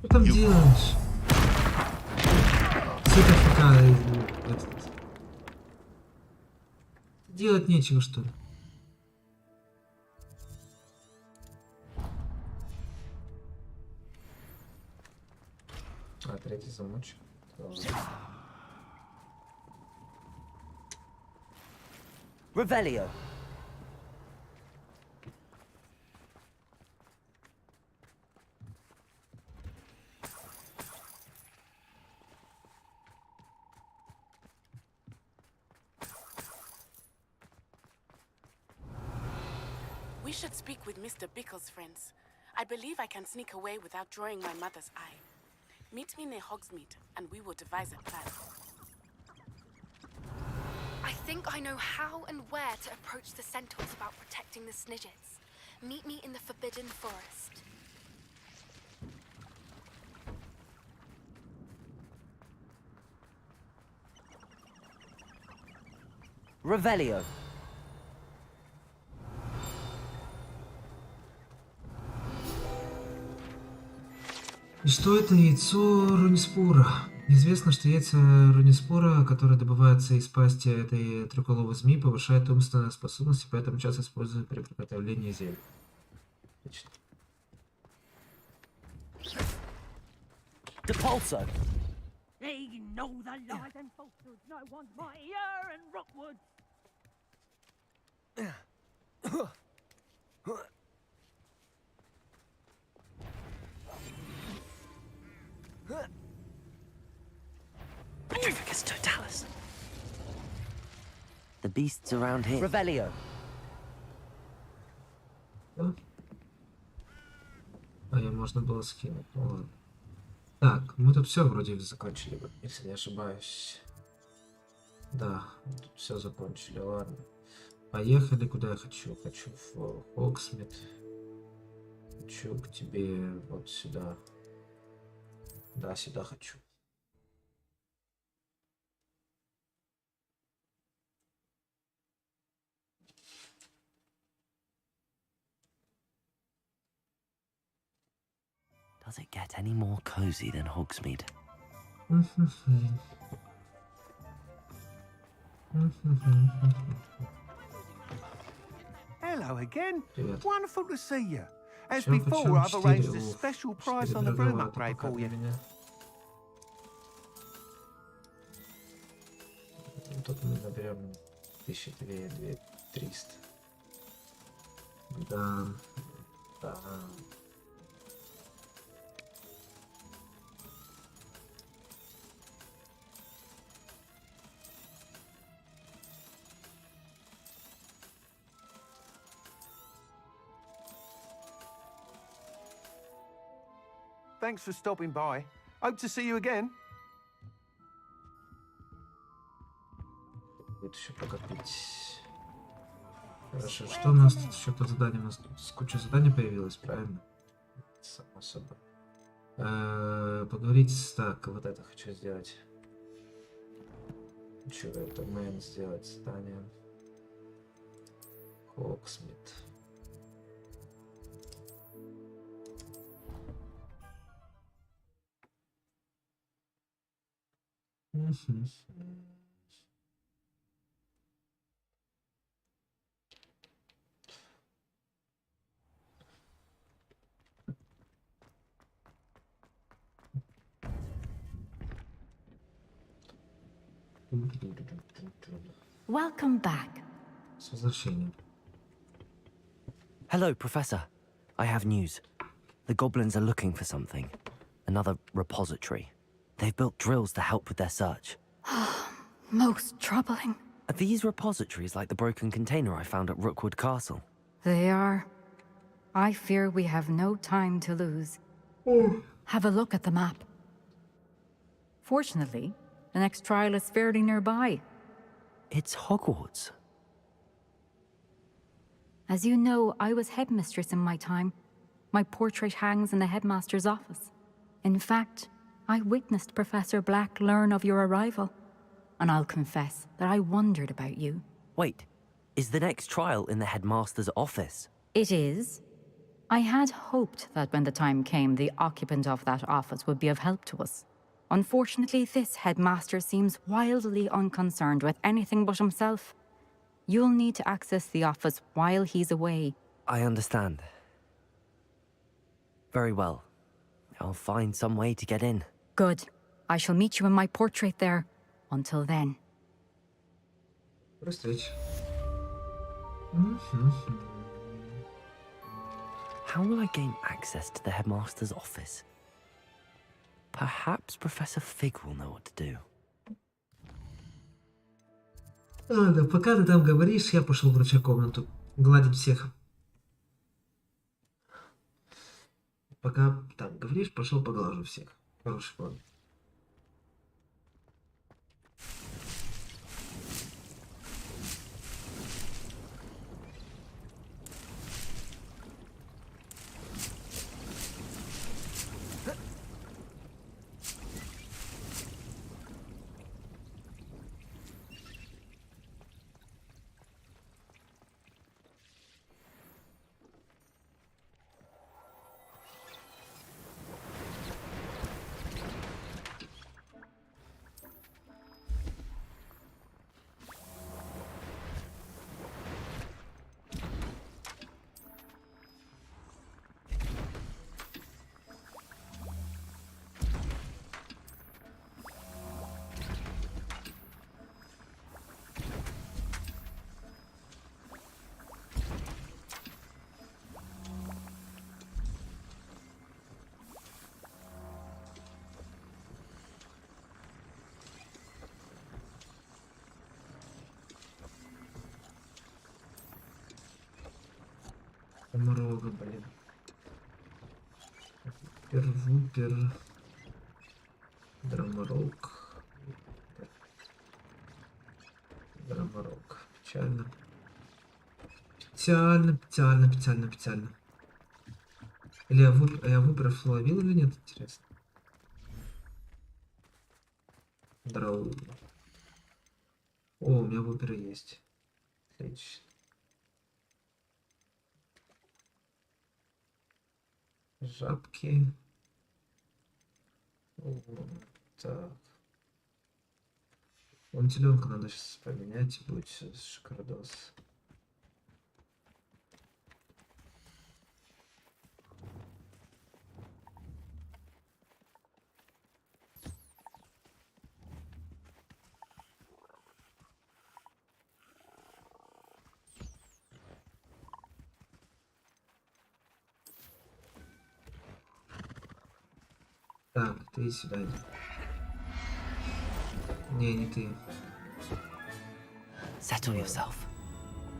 Что там делаешь? Этот. Делать нечего, что ли? Третий замочек. Revelio. We should speak with Mr. Bickle's friends. I believe I can sneak away without drawing my mother's eye. Meet me near Hogsmeade, and we will devise a plan. I think I know how and where to approach the centaurs about protecting the Snidgets. Meet me in the Forbidden Forest. Revelio. И что это яйцо рунеспора? Известно, что яйца рунеспора, которые добываются из пасти этой триколовой змеи, повышают умственные способности, поэтому часто используют при приготовлении зелья. Отлично. Depulso. They know the lies and falsehoods no one's mightier and Rockwood. Petrificus totalis. The beasts around here. Revelio. А ее можно было скинуть. Ну ладно. Так, мы тут все вроде закончили, если не ошибаюсь. Да, тут все закончили, ладно. Поехали, куда я хочу. Хочу в Хогсмит. Хочу к тебе вот сюда. Да, сюда хочу. Does it get any more cozy than Hogsmeade? Hello again. Привет. Wonderful to see you. As Почему before, I've arranged a 4? special 4 price on the broom дороговато upgrade пока for для you. меня. Тут мы наберем 1200-2300. Да. Да. Thanks for stopping by. Hope to see you again. Будет еще покопить. Хорошо, что у нас тут еще по заданию? У нас тут куча заданий появилась, правильно? Само собой. Поговорить. Так, вот это хочу сделать. Хочу это мэн сделать задание. Хоксмит. Welcome back. С возвращением. Hello, Professor. I have news. The goblins are looking for something. Another repository. They've built drills to help with their search. Most troubling. Are these repositories like the broken container I found at Rookwood Castle? They are. I fear we have no time to lose. Have a look at the map. Fortunately, the next trial is fairly nearby. It's Hogwarts. As you know, I was headmistress in my time. My portrait hangs in the headmaster's office. In fact, I witnessed Professor Black learn of your arrival. And I'll confess that I wondered about you. Wait, is the next trial in the headmaster's office? It is. I had hoped that when the time came, the occupant of that office would be of help to us. Unfortunately, this headmaster seems wildly unconcerned with anything but himself. You'll need to access the office while he's away. I understand. Very well. I'll find some way to get in. Good. I shall meet you in my portrait there. Until then. До встречи. How will I gain access to the headmaster's office? Perhaps Professor Fig will know what to do. Ладно, пока ты там говоришь, я пошел в врача комнату. Гладить всех. Пока там говоришь, пошел поглажу всех. Хороший план. Много, блин. Вупер. Драморок. Драморок. Печально. Печально, печально, печально, печально. Или я вуперов ловил или нет, интересно? Драу. О, у меня вуперы есть. Отлично. Жабки. Так. Вон теленка надо сейчас поменять, и будет все шикардос. Так, ты сюда иди. Не ты. Settle yourself.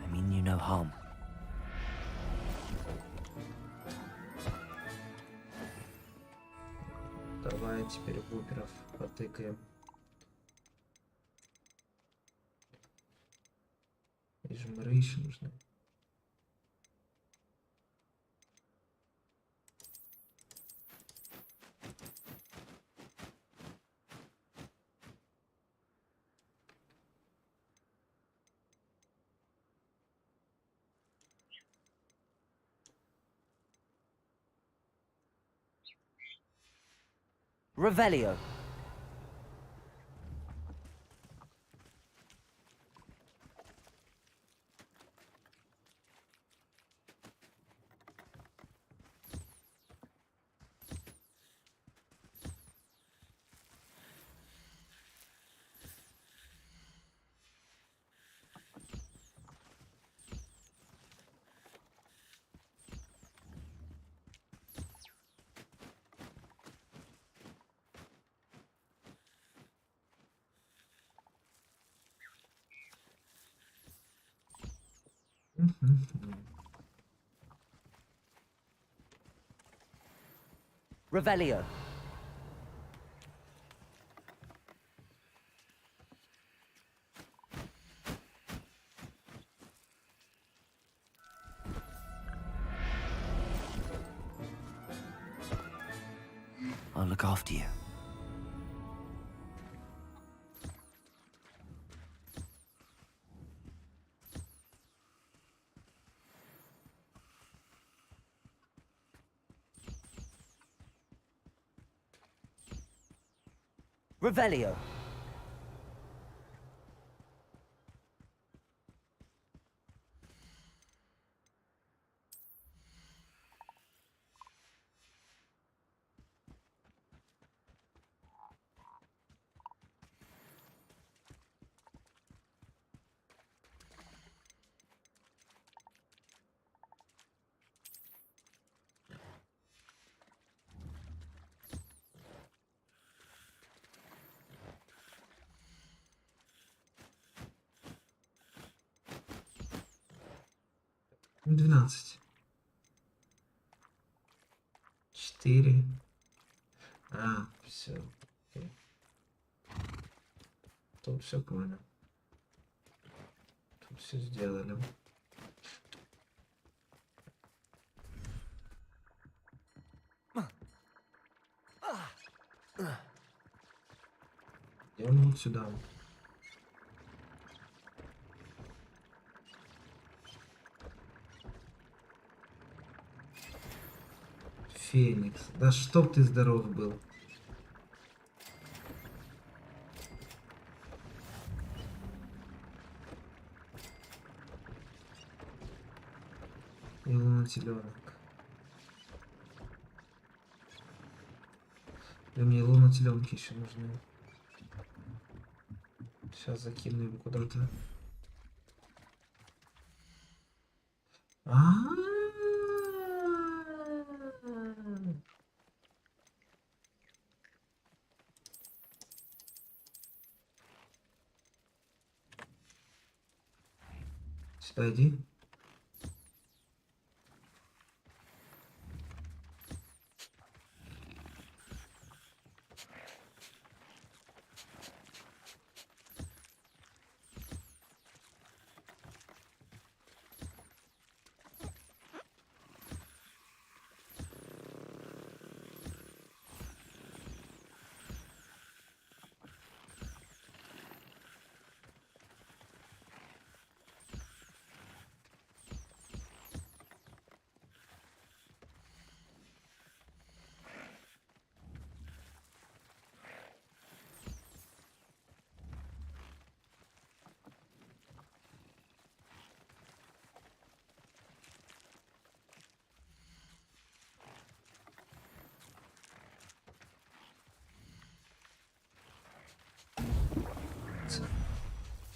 I mean you no harm. Давай теперь буперов потыкаем. И жмыры еще нужны. Revelio. Revelio. I'll look after you. Revelio. Ну, 12. 4. А, все. Окей. Тут все понял. Тут все сделали. Идем вот сюда. Феникс. Да чтоб ты здоров был. И лунотеленок. И мне лунотеленки еще нужны. Сейчас закину его куда-то. Сюда иди.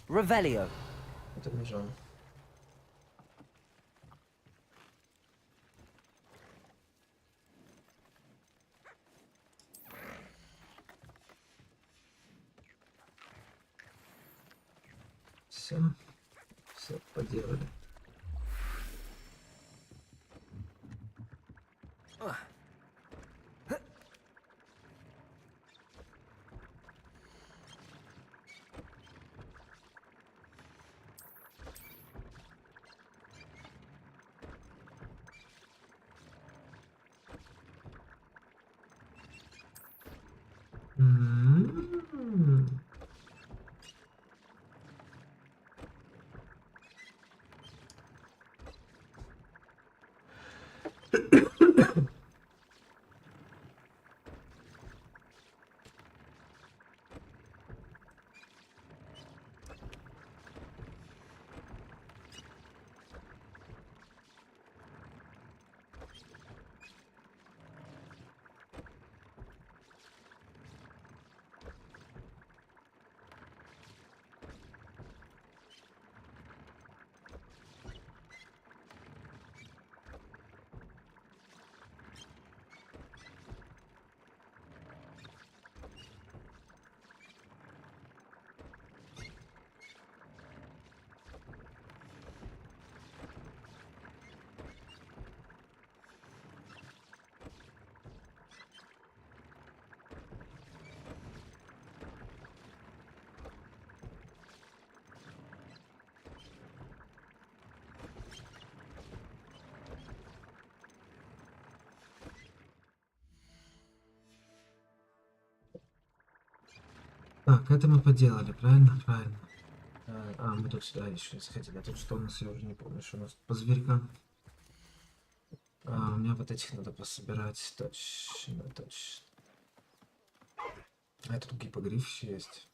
Revelio. Это нажал. Все поделали. Так, это мы поделали, правильно? Правильно. Мы тут сюда еще сходили. А тут что у нас, я уже не помню, что у нас по зверькам. У меня вот этих надо пособирать. Точно, точно. А тут гиппогриф еще есть.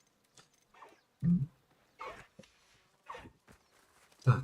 Так.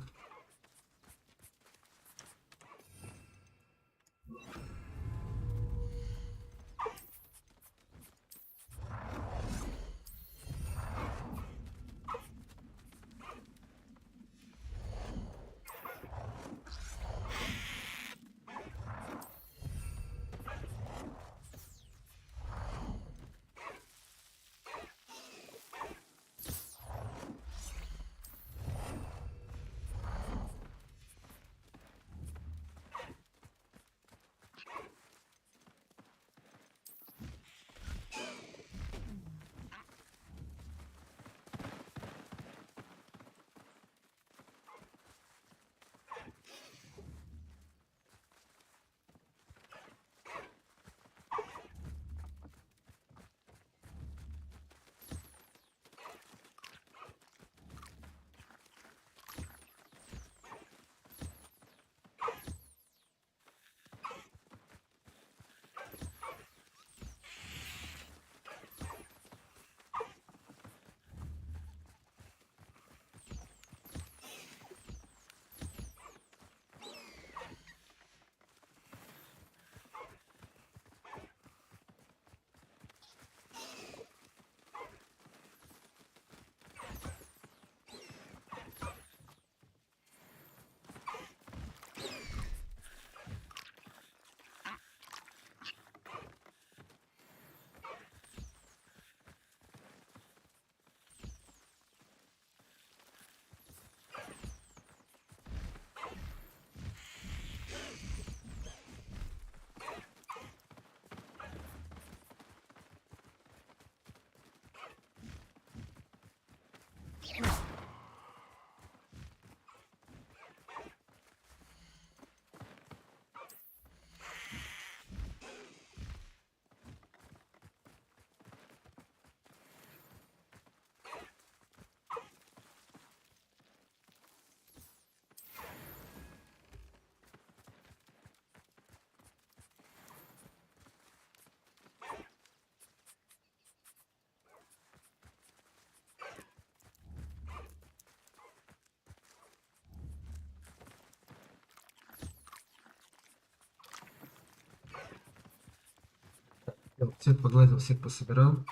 Всех погладил, всех пособирал.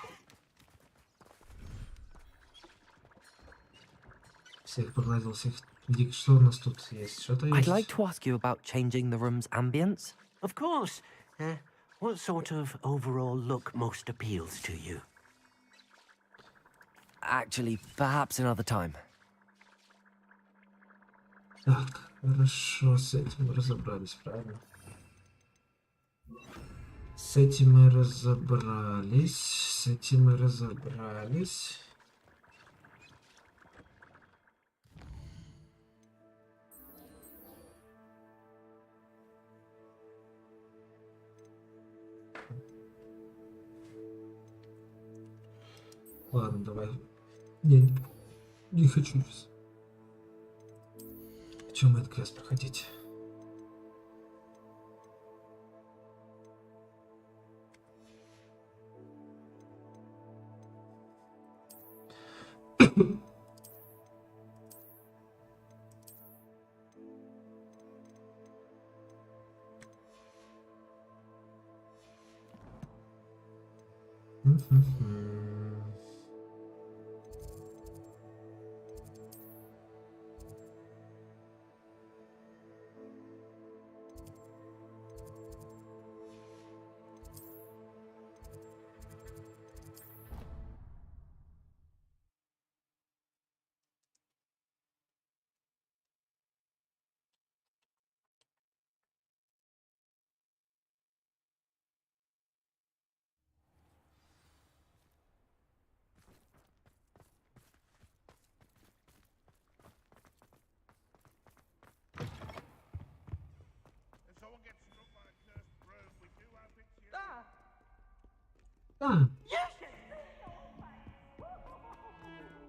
Всех погладил, всех. Дик, что у нас тут есть? Что-то I'd есть? like to ask you about changing the room's ambience. Of course. What sort of overall look most appeals to you? Actually, perhaps another time. Так, хорошо, с этим мы разобрались, правильно? С этим мы разобрались, с этим мы разобрались. Ладно, давай. Не хочу сейчас. Чем этот квест проходить?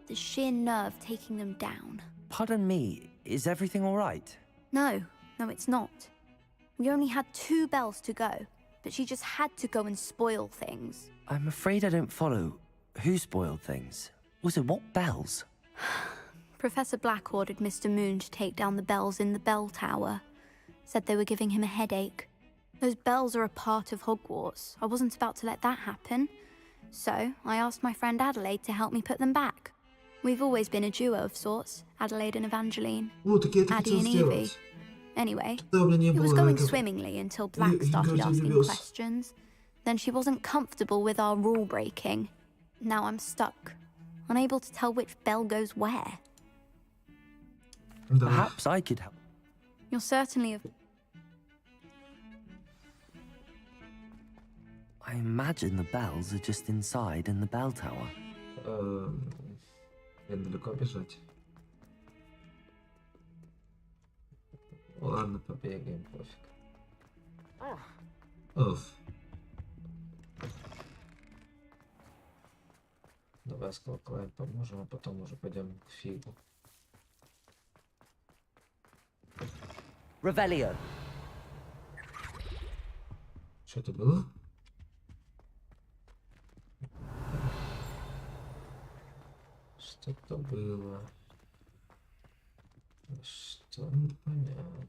The sheer nerve taking them down. Pardon me, is everything all right? No, it's not. We only had 2 bells to go, but she just had to go and spoil things. I'm afraid I don't follow. Who spoiled things? Also, what bells? Professor Black ordered Mr. Moon to take down the bells in the bell tower. Said they were giving him a headache. Those bells are a part of Hogwarts. I wasn't about to let that happen. So, I asked my friend Adelaide to help me put them back. We've always been a duo of sorts, Adelaide and Evangeline. Addie and Evie. Anyway, it was going swimmingly until Black started asking questions. Then she wasn't comfortable with our rule breaking. Now I'm stuck, unable to tell which bell goes where. Perhaps I could help. You're certainly I imagine the bells are just inside in the bell tower. Далеко бежать. Ладно, побегаем, пофиг. Оф. Давай с колоколами поможем, а потом уже пойдем к фигу. Revelio. Что это было? Что-то было. Что непонятно.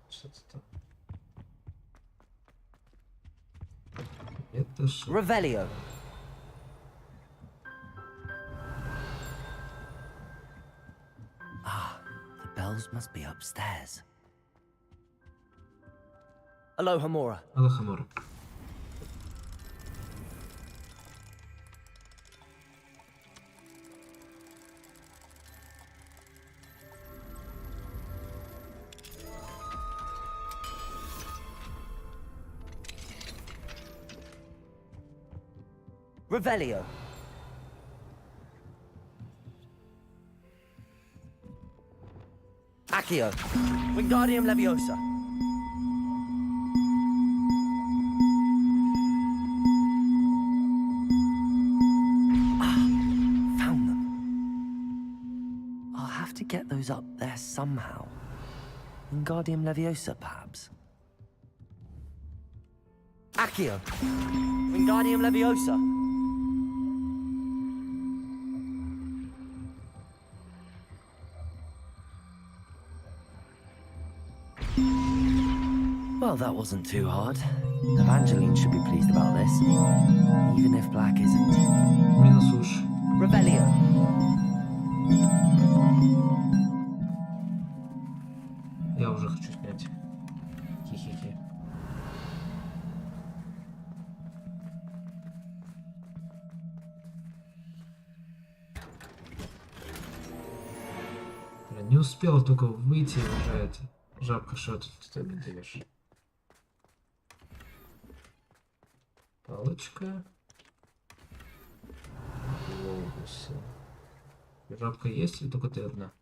Что-то там. Это что? Revelio. The bells must be upstairs. Aloha Mora. Aloha Mora. Revelio. Accio. Wingardium Leviosa. Found them. I'll have to get those up there somehow. Wingardium Leviosa, perhaps. Accio. Wingardium Leviosa. Well, that wasn't too hard. Evangeline should be pleased about this, even if Black isn't. Минус уж. Revelio. Я уже хочу снять. Хи-хи-хи. Не успел только выйти, уже это. Жабка, что тут ты даешь? Палочка. Глобусы. Жабка есть или только ты одна?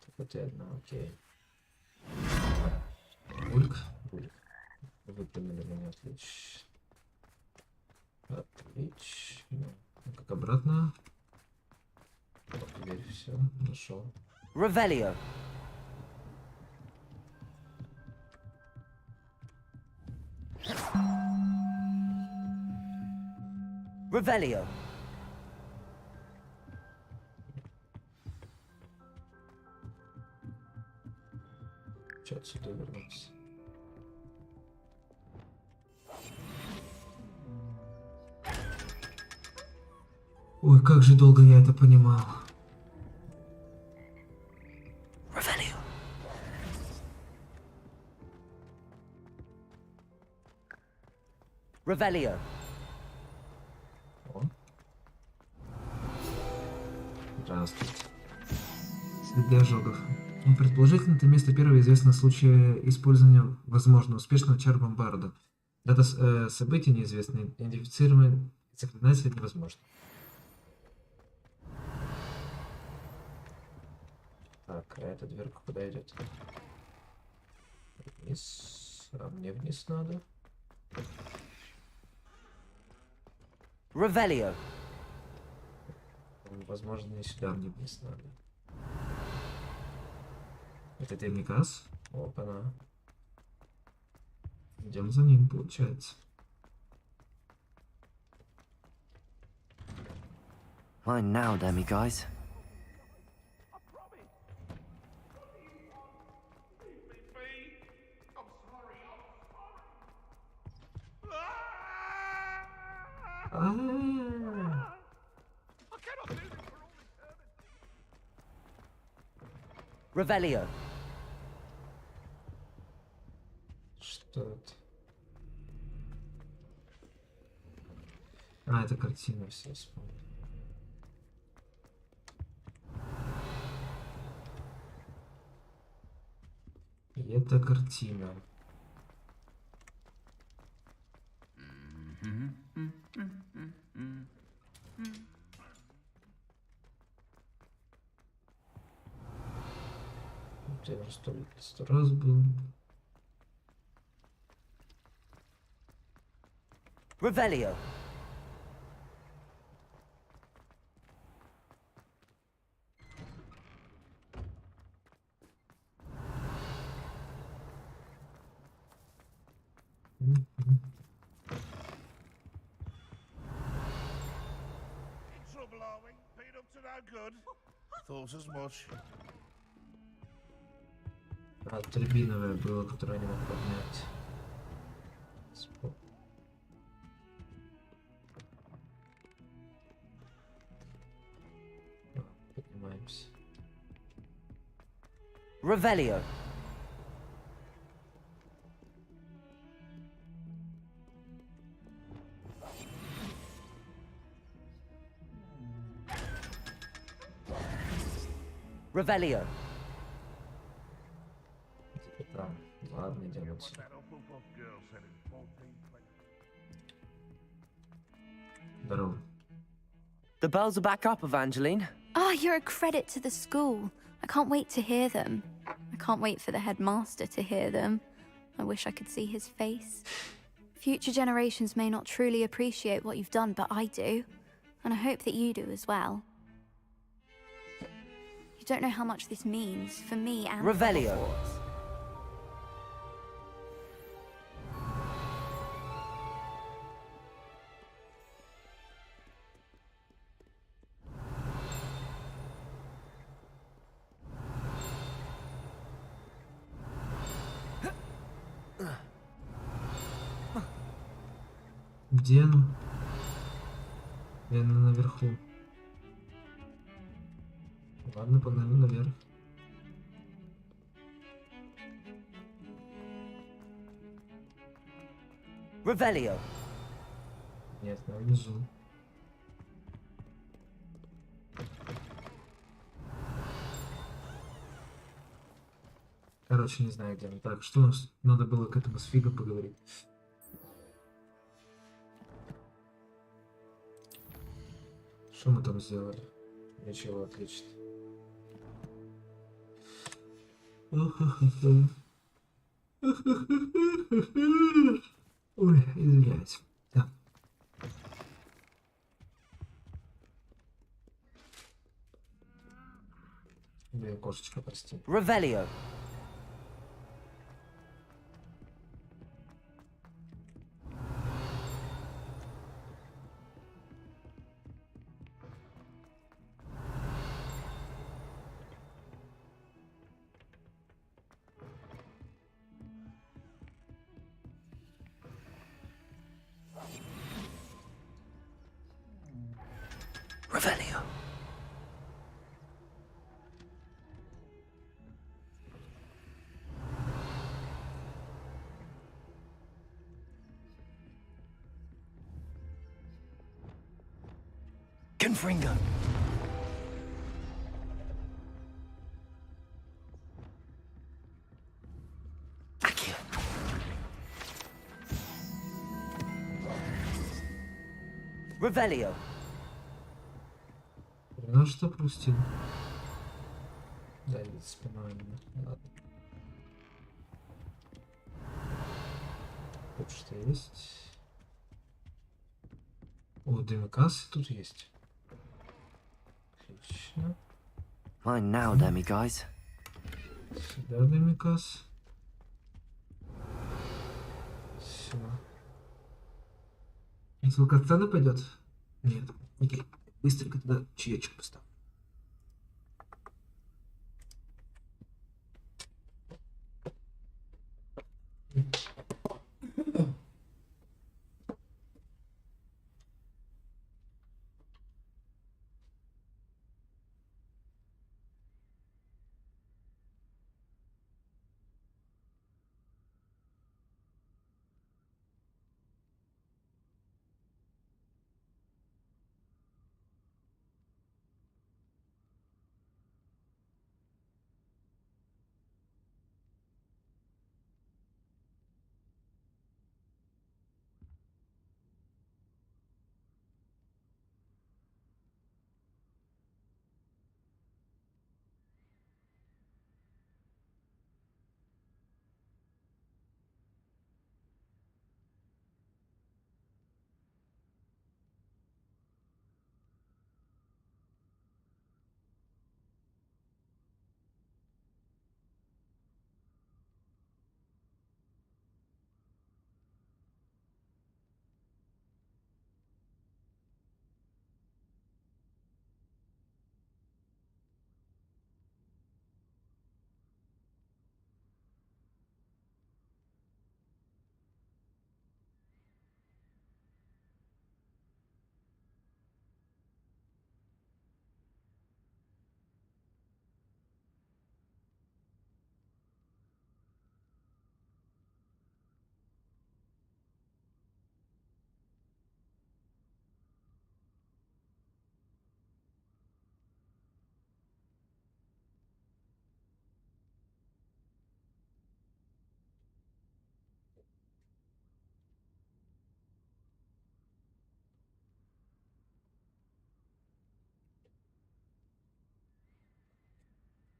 Только ты одна, окей. Бульк. Бульк. Выпрямили меня, отлично. Отлично. Ну, как обратно? Вот теперь все, нашел. Revelio. Revelio. Че отсюда вернуться? Ой, как же долго я это понимал. Revelio. Revelio. О. Здравствуйте. Следы ожогов. Предположительно, это место первого известного случая использования, возможно, успешного чар бомбарда. Дата событий неизвестна, идентифицировать заклинателя невозможно. Так, а эта дверка куда идет? Вниз. А мне вниз надо. Revelio. Возможно, не сюда, мне вниз надо. Это Демикас. Опа-на. Идем за ним, получается. Fine now, Demi guys. Revelio. Что это? А, это картина, все вспомнил. И это картина. Я уже сто раз был. Revelio. Trouble, are we? Been up to no good? Thought as much. А, турбиновое было, которое не мог поднять. Поднимаемся. Revelio. Revelio. Там. Ладно, идем отсюда. Здорово. The bells are back up, Evangeline. Ah, you're a credit to the school. I can't wait to hear them. I can't wait for the headmaster to hear them. I wish I could see his face. Future generations may not truly appreciate what you've done, but I do. And I hope that you do as well. You don't know how much this means for me and Revelio. for Hogwarts. Где оно? Наверное, наверху. Ладно, погнали наверх. Revelio. Нет, на внизу. Короче, не знаю, где он. Так, что у нас? Надо было к этому с Фиго поговорить. Что мы там сделали? Ничего, отлично. Ой, извиняюсь. Да. Блин, кошечка, прости. Revelio. Revelio. Confringo. Accio. Revelio. Ну что пропустил? Да, ведь спиной именно. Ладно. Тут что есть? О, демикасы тут есть. Отлично. Mine now, Demi guys. Сюда демикас. Все. Если катсцена пойдет? Нет. Окей. Быстренько туда чаечек поставь.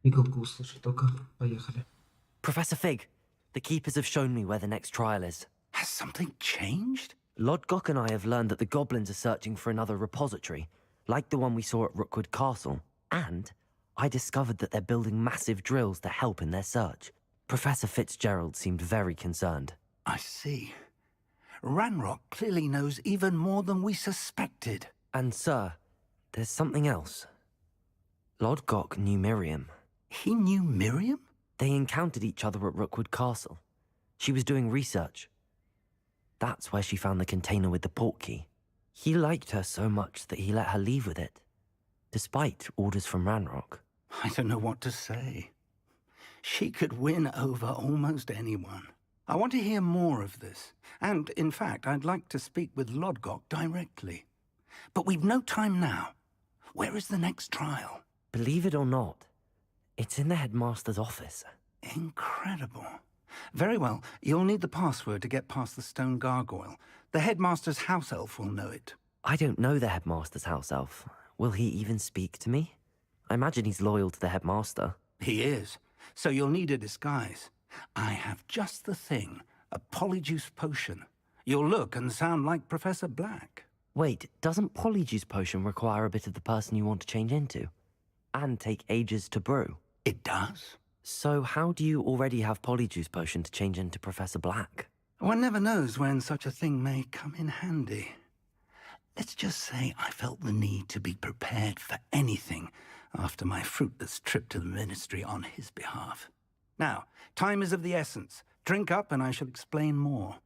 Пикалку услышать только. Поехали. Professor Fig, the keepers have shown me where the next trial is. Has something changed? Lodgok and I have learned that the goblins are searching for another repository, like the one we saw at Rookwood Castle. And I discovered that they're building massive drills to help in their search. Professor Fitzgerald seemed very concerned. I see. Ranrock clearly knows even more than we suspected. And, sir, there's something else. Lodgok knew Miriam. He knew Miriam? They encountered each other at Rookwood Castle. She was doing research. That's where she found the container with the port key. He liked her so much that he let her leave with it, despite orders from Ranrock. I don't know what to say. She could win over almost anyone. I want to hear more of this. And, in fact, I'd like to speak with Lodgok directly. But we've no time now. Where is the next trial? Believe it or not, it's in the headmaster's office. Incredible. Very well. You'll need the password to get past the stone gargoyle. The headmaster's house elf will know it. I don't know the headmaster's house elf. Will he even speak to me? I imagine he's loyal to the headmaster. He is. So you'll need a disguise. I have just the thing. A polyjuice potion. You'll look and sound like Professor Black. Wait, doesn't Polyjuice Potion require a bit of the person you want to change into? And take ages to brew? It does. So how do you already have Polyjuice Potion to change into Professor Black? One never knows when such a thing may come in handy. Let's just say I felt the need to be prepared for anything after my fruitless trip to the Ministry on his behalf. Now, time is of the essence. Drink up and I shall explain more.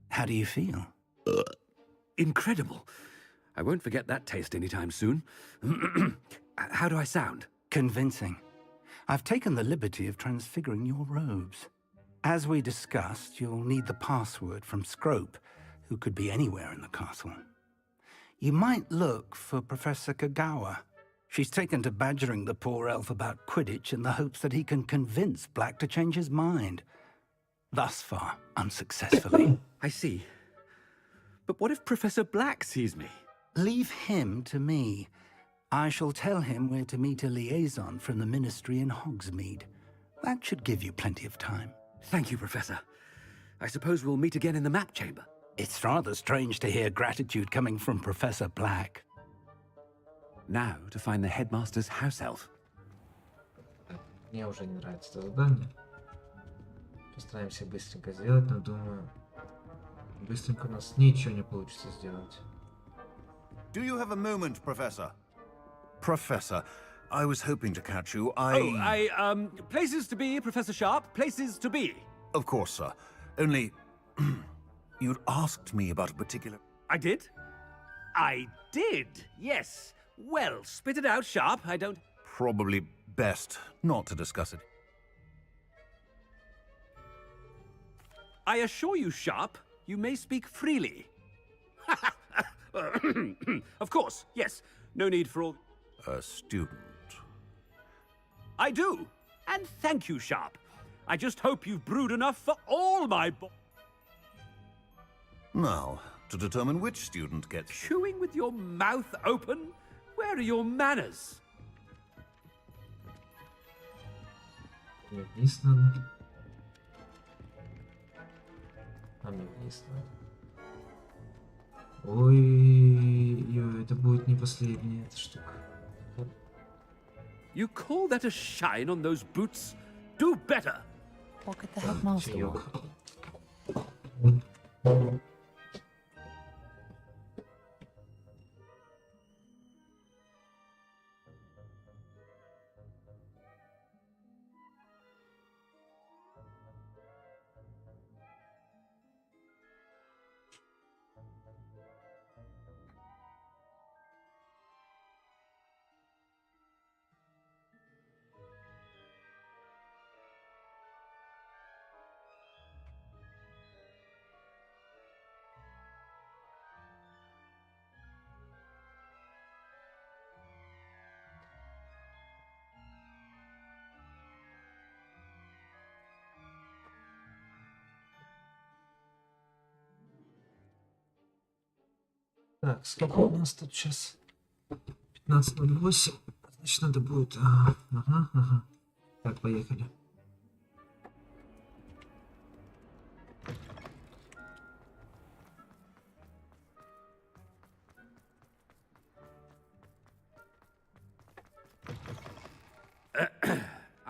How do you feel? Incredible. I won't forget that taste anytime soon. How do I sound? Convincing. I've taken the liberty of transfiguring your robes. As we discussed, you'll need the password from Scrope, who could be anywhere in the castle. You might look for Professor Kagawa. She's taken to badgering the poor elf about Quidditch in the hopes that he can convince Black to change his mind. Thus far, unsuccessfully. I see. But what if Professor Black sees me? Leave him to me. I shall tell him where to meet a liaison from the Ministry in Hogsmeade. That should give you plenty of time. Thank you, Professor. I suppose we'll meet again in the map chamber. It's rather strange to hear gratitude coming from Professor Black. Now to find the headmaster's house elf. Мне уже не нравится это задание. Постараемся быстренько сделать, но думаю, быстренько у нас ничего не получится сделать. Do you have a moment, Professor? Professor, I was hoping to catch you. Places to be, Professor Sharp, places to be. Of course, sir. Only, you'd asked me about a particular... I did? I did, yes. Well, spit it out, Sharp. I don't... Probably best not to discuss it. I assure you, Sharp, you may speak freely. Of course, yes. No need for all... A student. I do. And thank you, Sharp. I just hope you've brewed enough for all my Now, to determine which student gets... Chewing with your mouth open? Where are your manners? Мне вниз надо. А мне вниз надо. Ой, это будет не последняя эта штука. You call that a shine on those boots? Do better! What could the headmaster want? Так, сколько у нас тут сейчас? 15:08. Значит, надо будет... Ага. Так, поехали.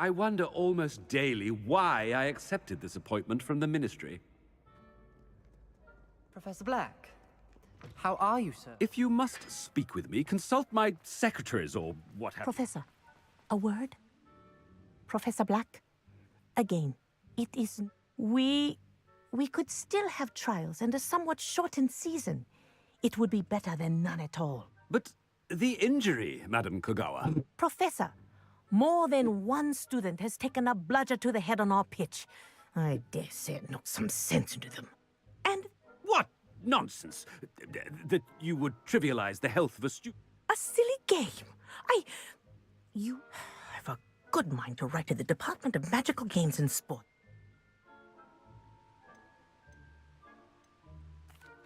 I wonder almost daily why I accepted this appointment from the Ministry. Professor Black, how are you, sir? If you must speak with me, consult my secretaries or what have you. Professor, a word? Professor Black? Again, it isn't. We could still have trials and a somewhat shortened season. It would be better than none at all. But the injury, Madam Kogawa. Professor, more than one student has taken a bludger to the head on our pitch. I dare say it knocked some sense into them. And What nonsense! That you would trivialize the health of a student. a silly game. You have a good mind to write to the Department of Magical Games and Sport.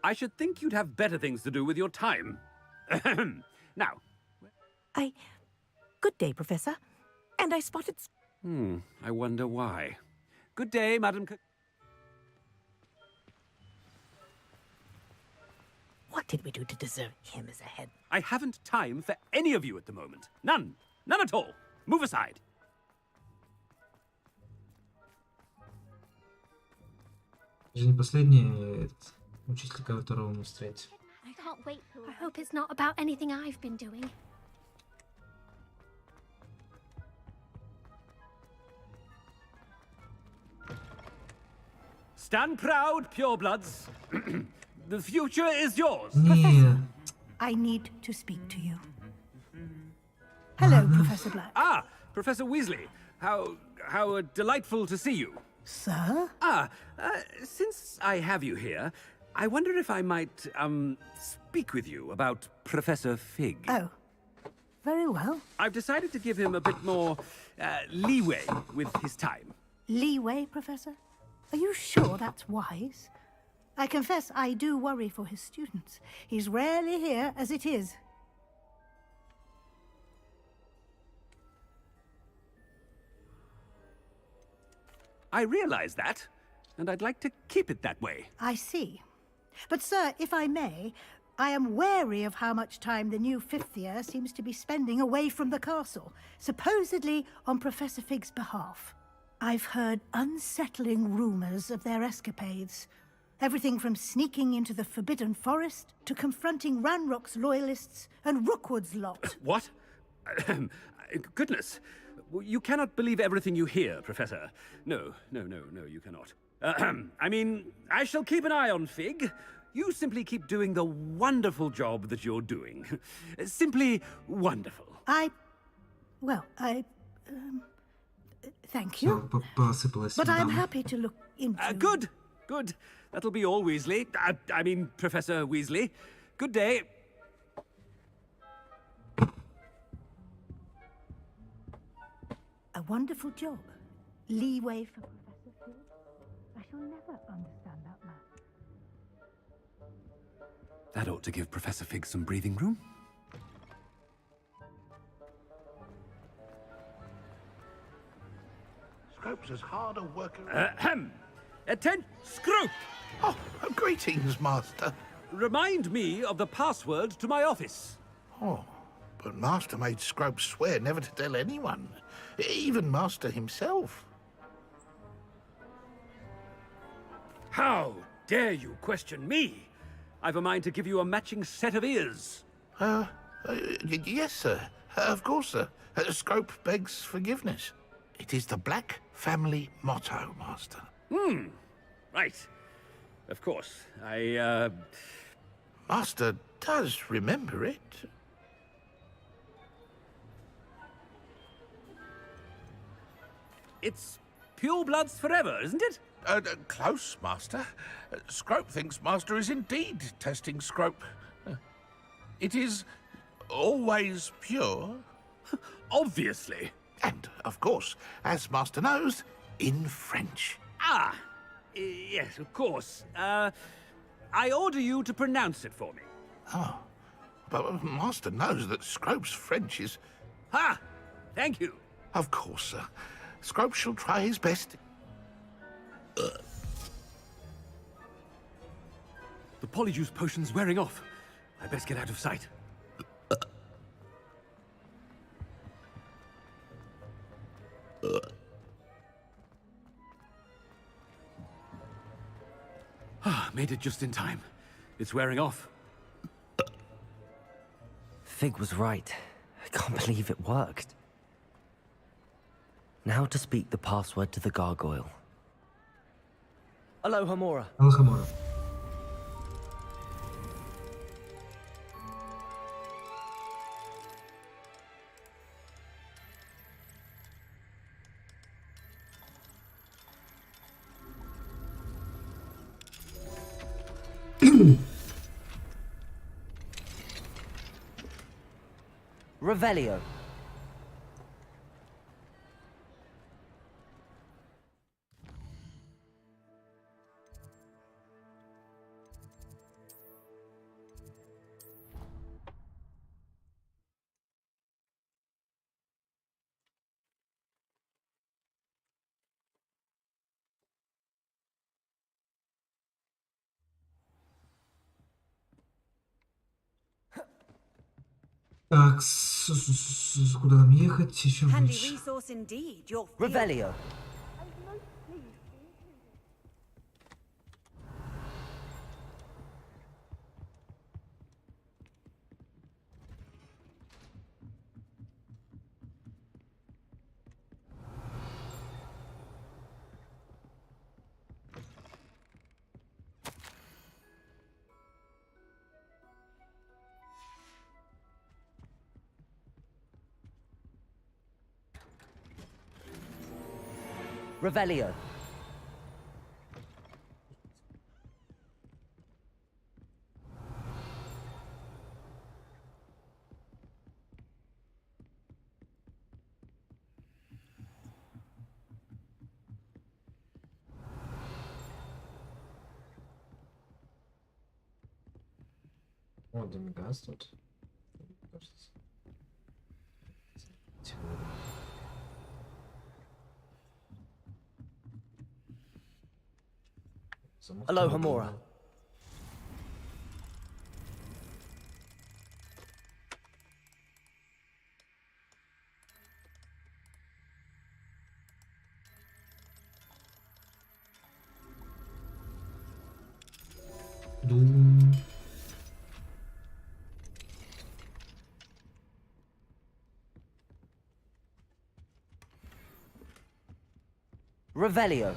I should think you'd have better things to do with your time. Now. Good day, Professor. And I spotted... I wonder why. Good day, Madam What did we do to deserve him as a head? I haven't time for any of you at the moment. None. None at all. Move aside. Жизнь последняя, учитель, которого мы встретим. I can't wait. I hope it's not about anything I've been doing. Stand proud, purebloods. The future is yours. Нет. I need to speak to you. Hello, Professor Black. Ah, Professor Weasley. How delightful to see you. Sir? Since I have you here, I wonder if I might, speak with you about Professor Fig. Oh, very well. I've decided to give him a bit more, leeway with his time. Leeway, Professor? Are you sure that's wise? I confess I do worry for his students. He's rarely here as it is. I realize that, and I'd like to keep it that way. I see. But, sir, if I may, I am wary of how much time the new fifth year seems to be spending away from the castle, supposedly on Professor Fig's behalf. I've heard unsettling rumors of their escapades. Everything from sneaking into the Forbidden Forest to confronting Ranrock's loyalists and Rookwood's lot. What? Goodness. You cannot believe everything you hear, Professor. No, you cannot. I mean, I shall keep an eye on Fig. You simply keep doing the wonderful job that you're doing. Simply wonderful. Thank you. But I'm happy to look into... Good. That'll be all, Weasley. I mean, Professor Weasley. Good day. A wonderful job. Leeway for Professor Fig. I shall never understand that man. That ought to give Professor Fig some breathing room. Scrope's as hard a worker... Scrope! Oh, greetings, Master. Remind me of the password to my office. Oh, but Master made Scrope swear never to tell anyone. Even Master himself. How dare you question me? I've a mind to give you a matching set of ears. Yes, sir. Of course, sir. Scrope begs forgiveness. It is the Black family motto, Master. Right. Of course. Master does remember it. It's purebloods forever, isn't it? Close, Master. Scrope thinks Master is indeed testing Scrope. It is always pure. Obviously. And, of course, as Master knows, in French. Yes, of course. I order you to pronounce it for me. Oh, but Master knows that Scrope's French is... Thank you. Of course, sir. Scrope shall try his best. The polyjuice potion's wearing off. I best get out of sight. Made it just in time. It's wearing off. Fig was right. I can't believe it worked. Now to speak the password to the gargoyle. Aloha Mora. Aloha Mora. Revelio. Так, куда нам ехать? Еще Handy лучше. resource indeed. Your Revelio. Revelio. О, Домигаз тут. Кажется. Aloha Mora. Дум. Revelio.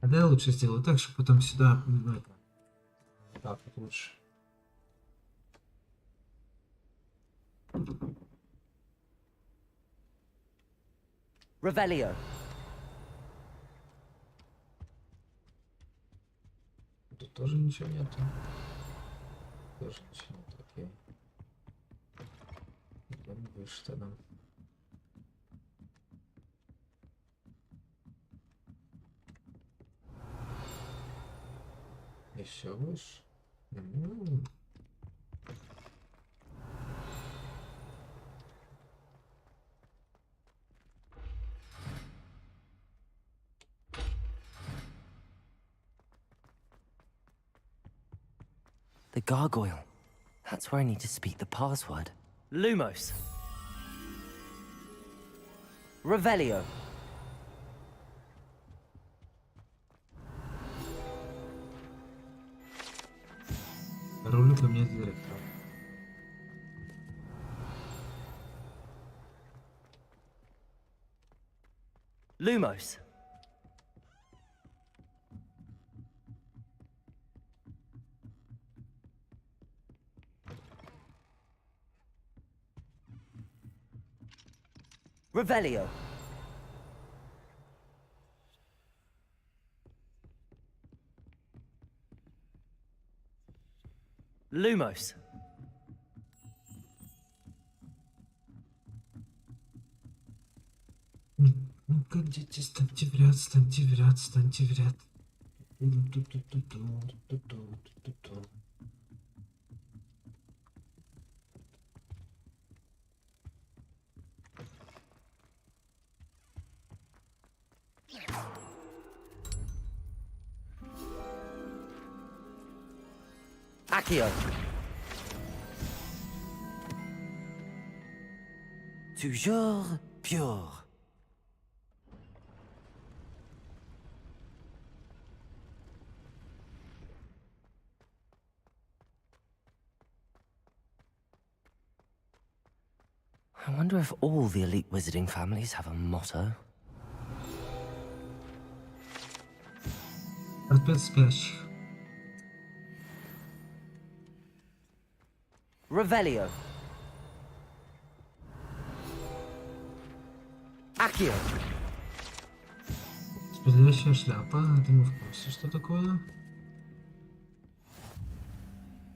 А да, я лучше сделаю так, чтобы потом сюда... Ну, это... Так, вот лучше. Revelio. Тут тоже ничего нету. Тоже ничего нет, окей. Идем выше тогда. Еще выше. The gargoyle. That's where I need to speak the password. Lumos. Revelio. Рулю поменять директора. Lumos. Revelio. Lumos. Ну-ка, дети, станьте в ряд, станьте в ряд, станьте в ряд. Accio. Toujours pure. I wonder if all the elite wizarding families have a motto. Отпет спящих. Revelio. Accio. Спящая шляпа. Это мы в курсе, что такое.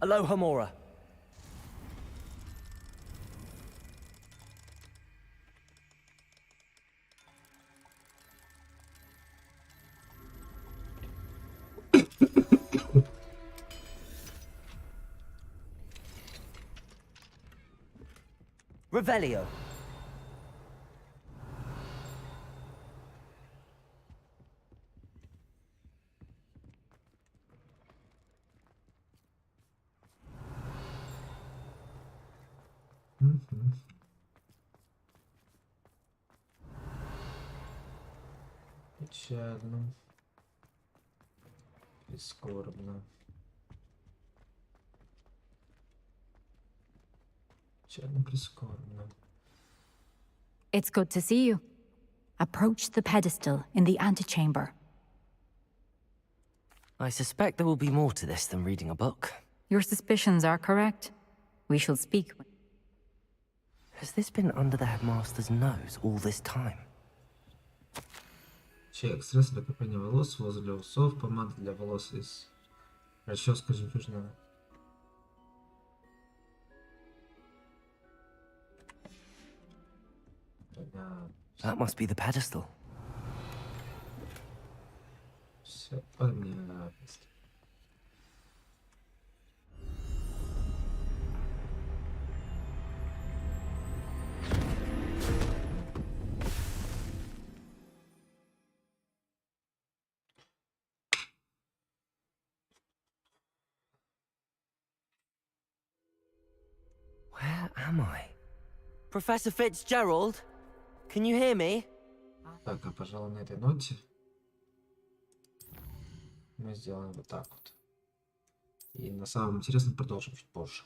Alohomora. Revelio. Печально. Прискорбно. Печально, прискорбно. It's good to see you. Approach the pedestal in the antechamber. I suspect there will be more to this than reading a book. Your suspicions are correct. We shall speak. Has this been under the headmaster's nose all this time? Чек, средство для крепления волос, возле усов, помада для волос из расческа жемчужного. That must be the pedestal. Все понятно. Where am I? Professor Fitzgerald? Can you hear me? Так, а пожалуй, на этой ноте мы сделаем вот так вот. И на самом интересном продолжим чуть позже.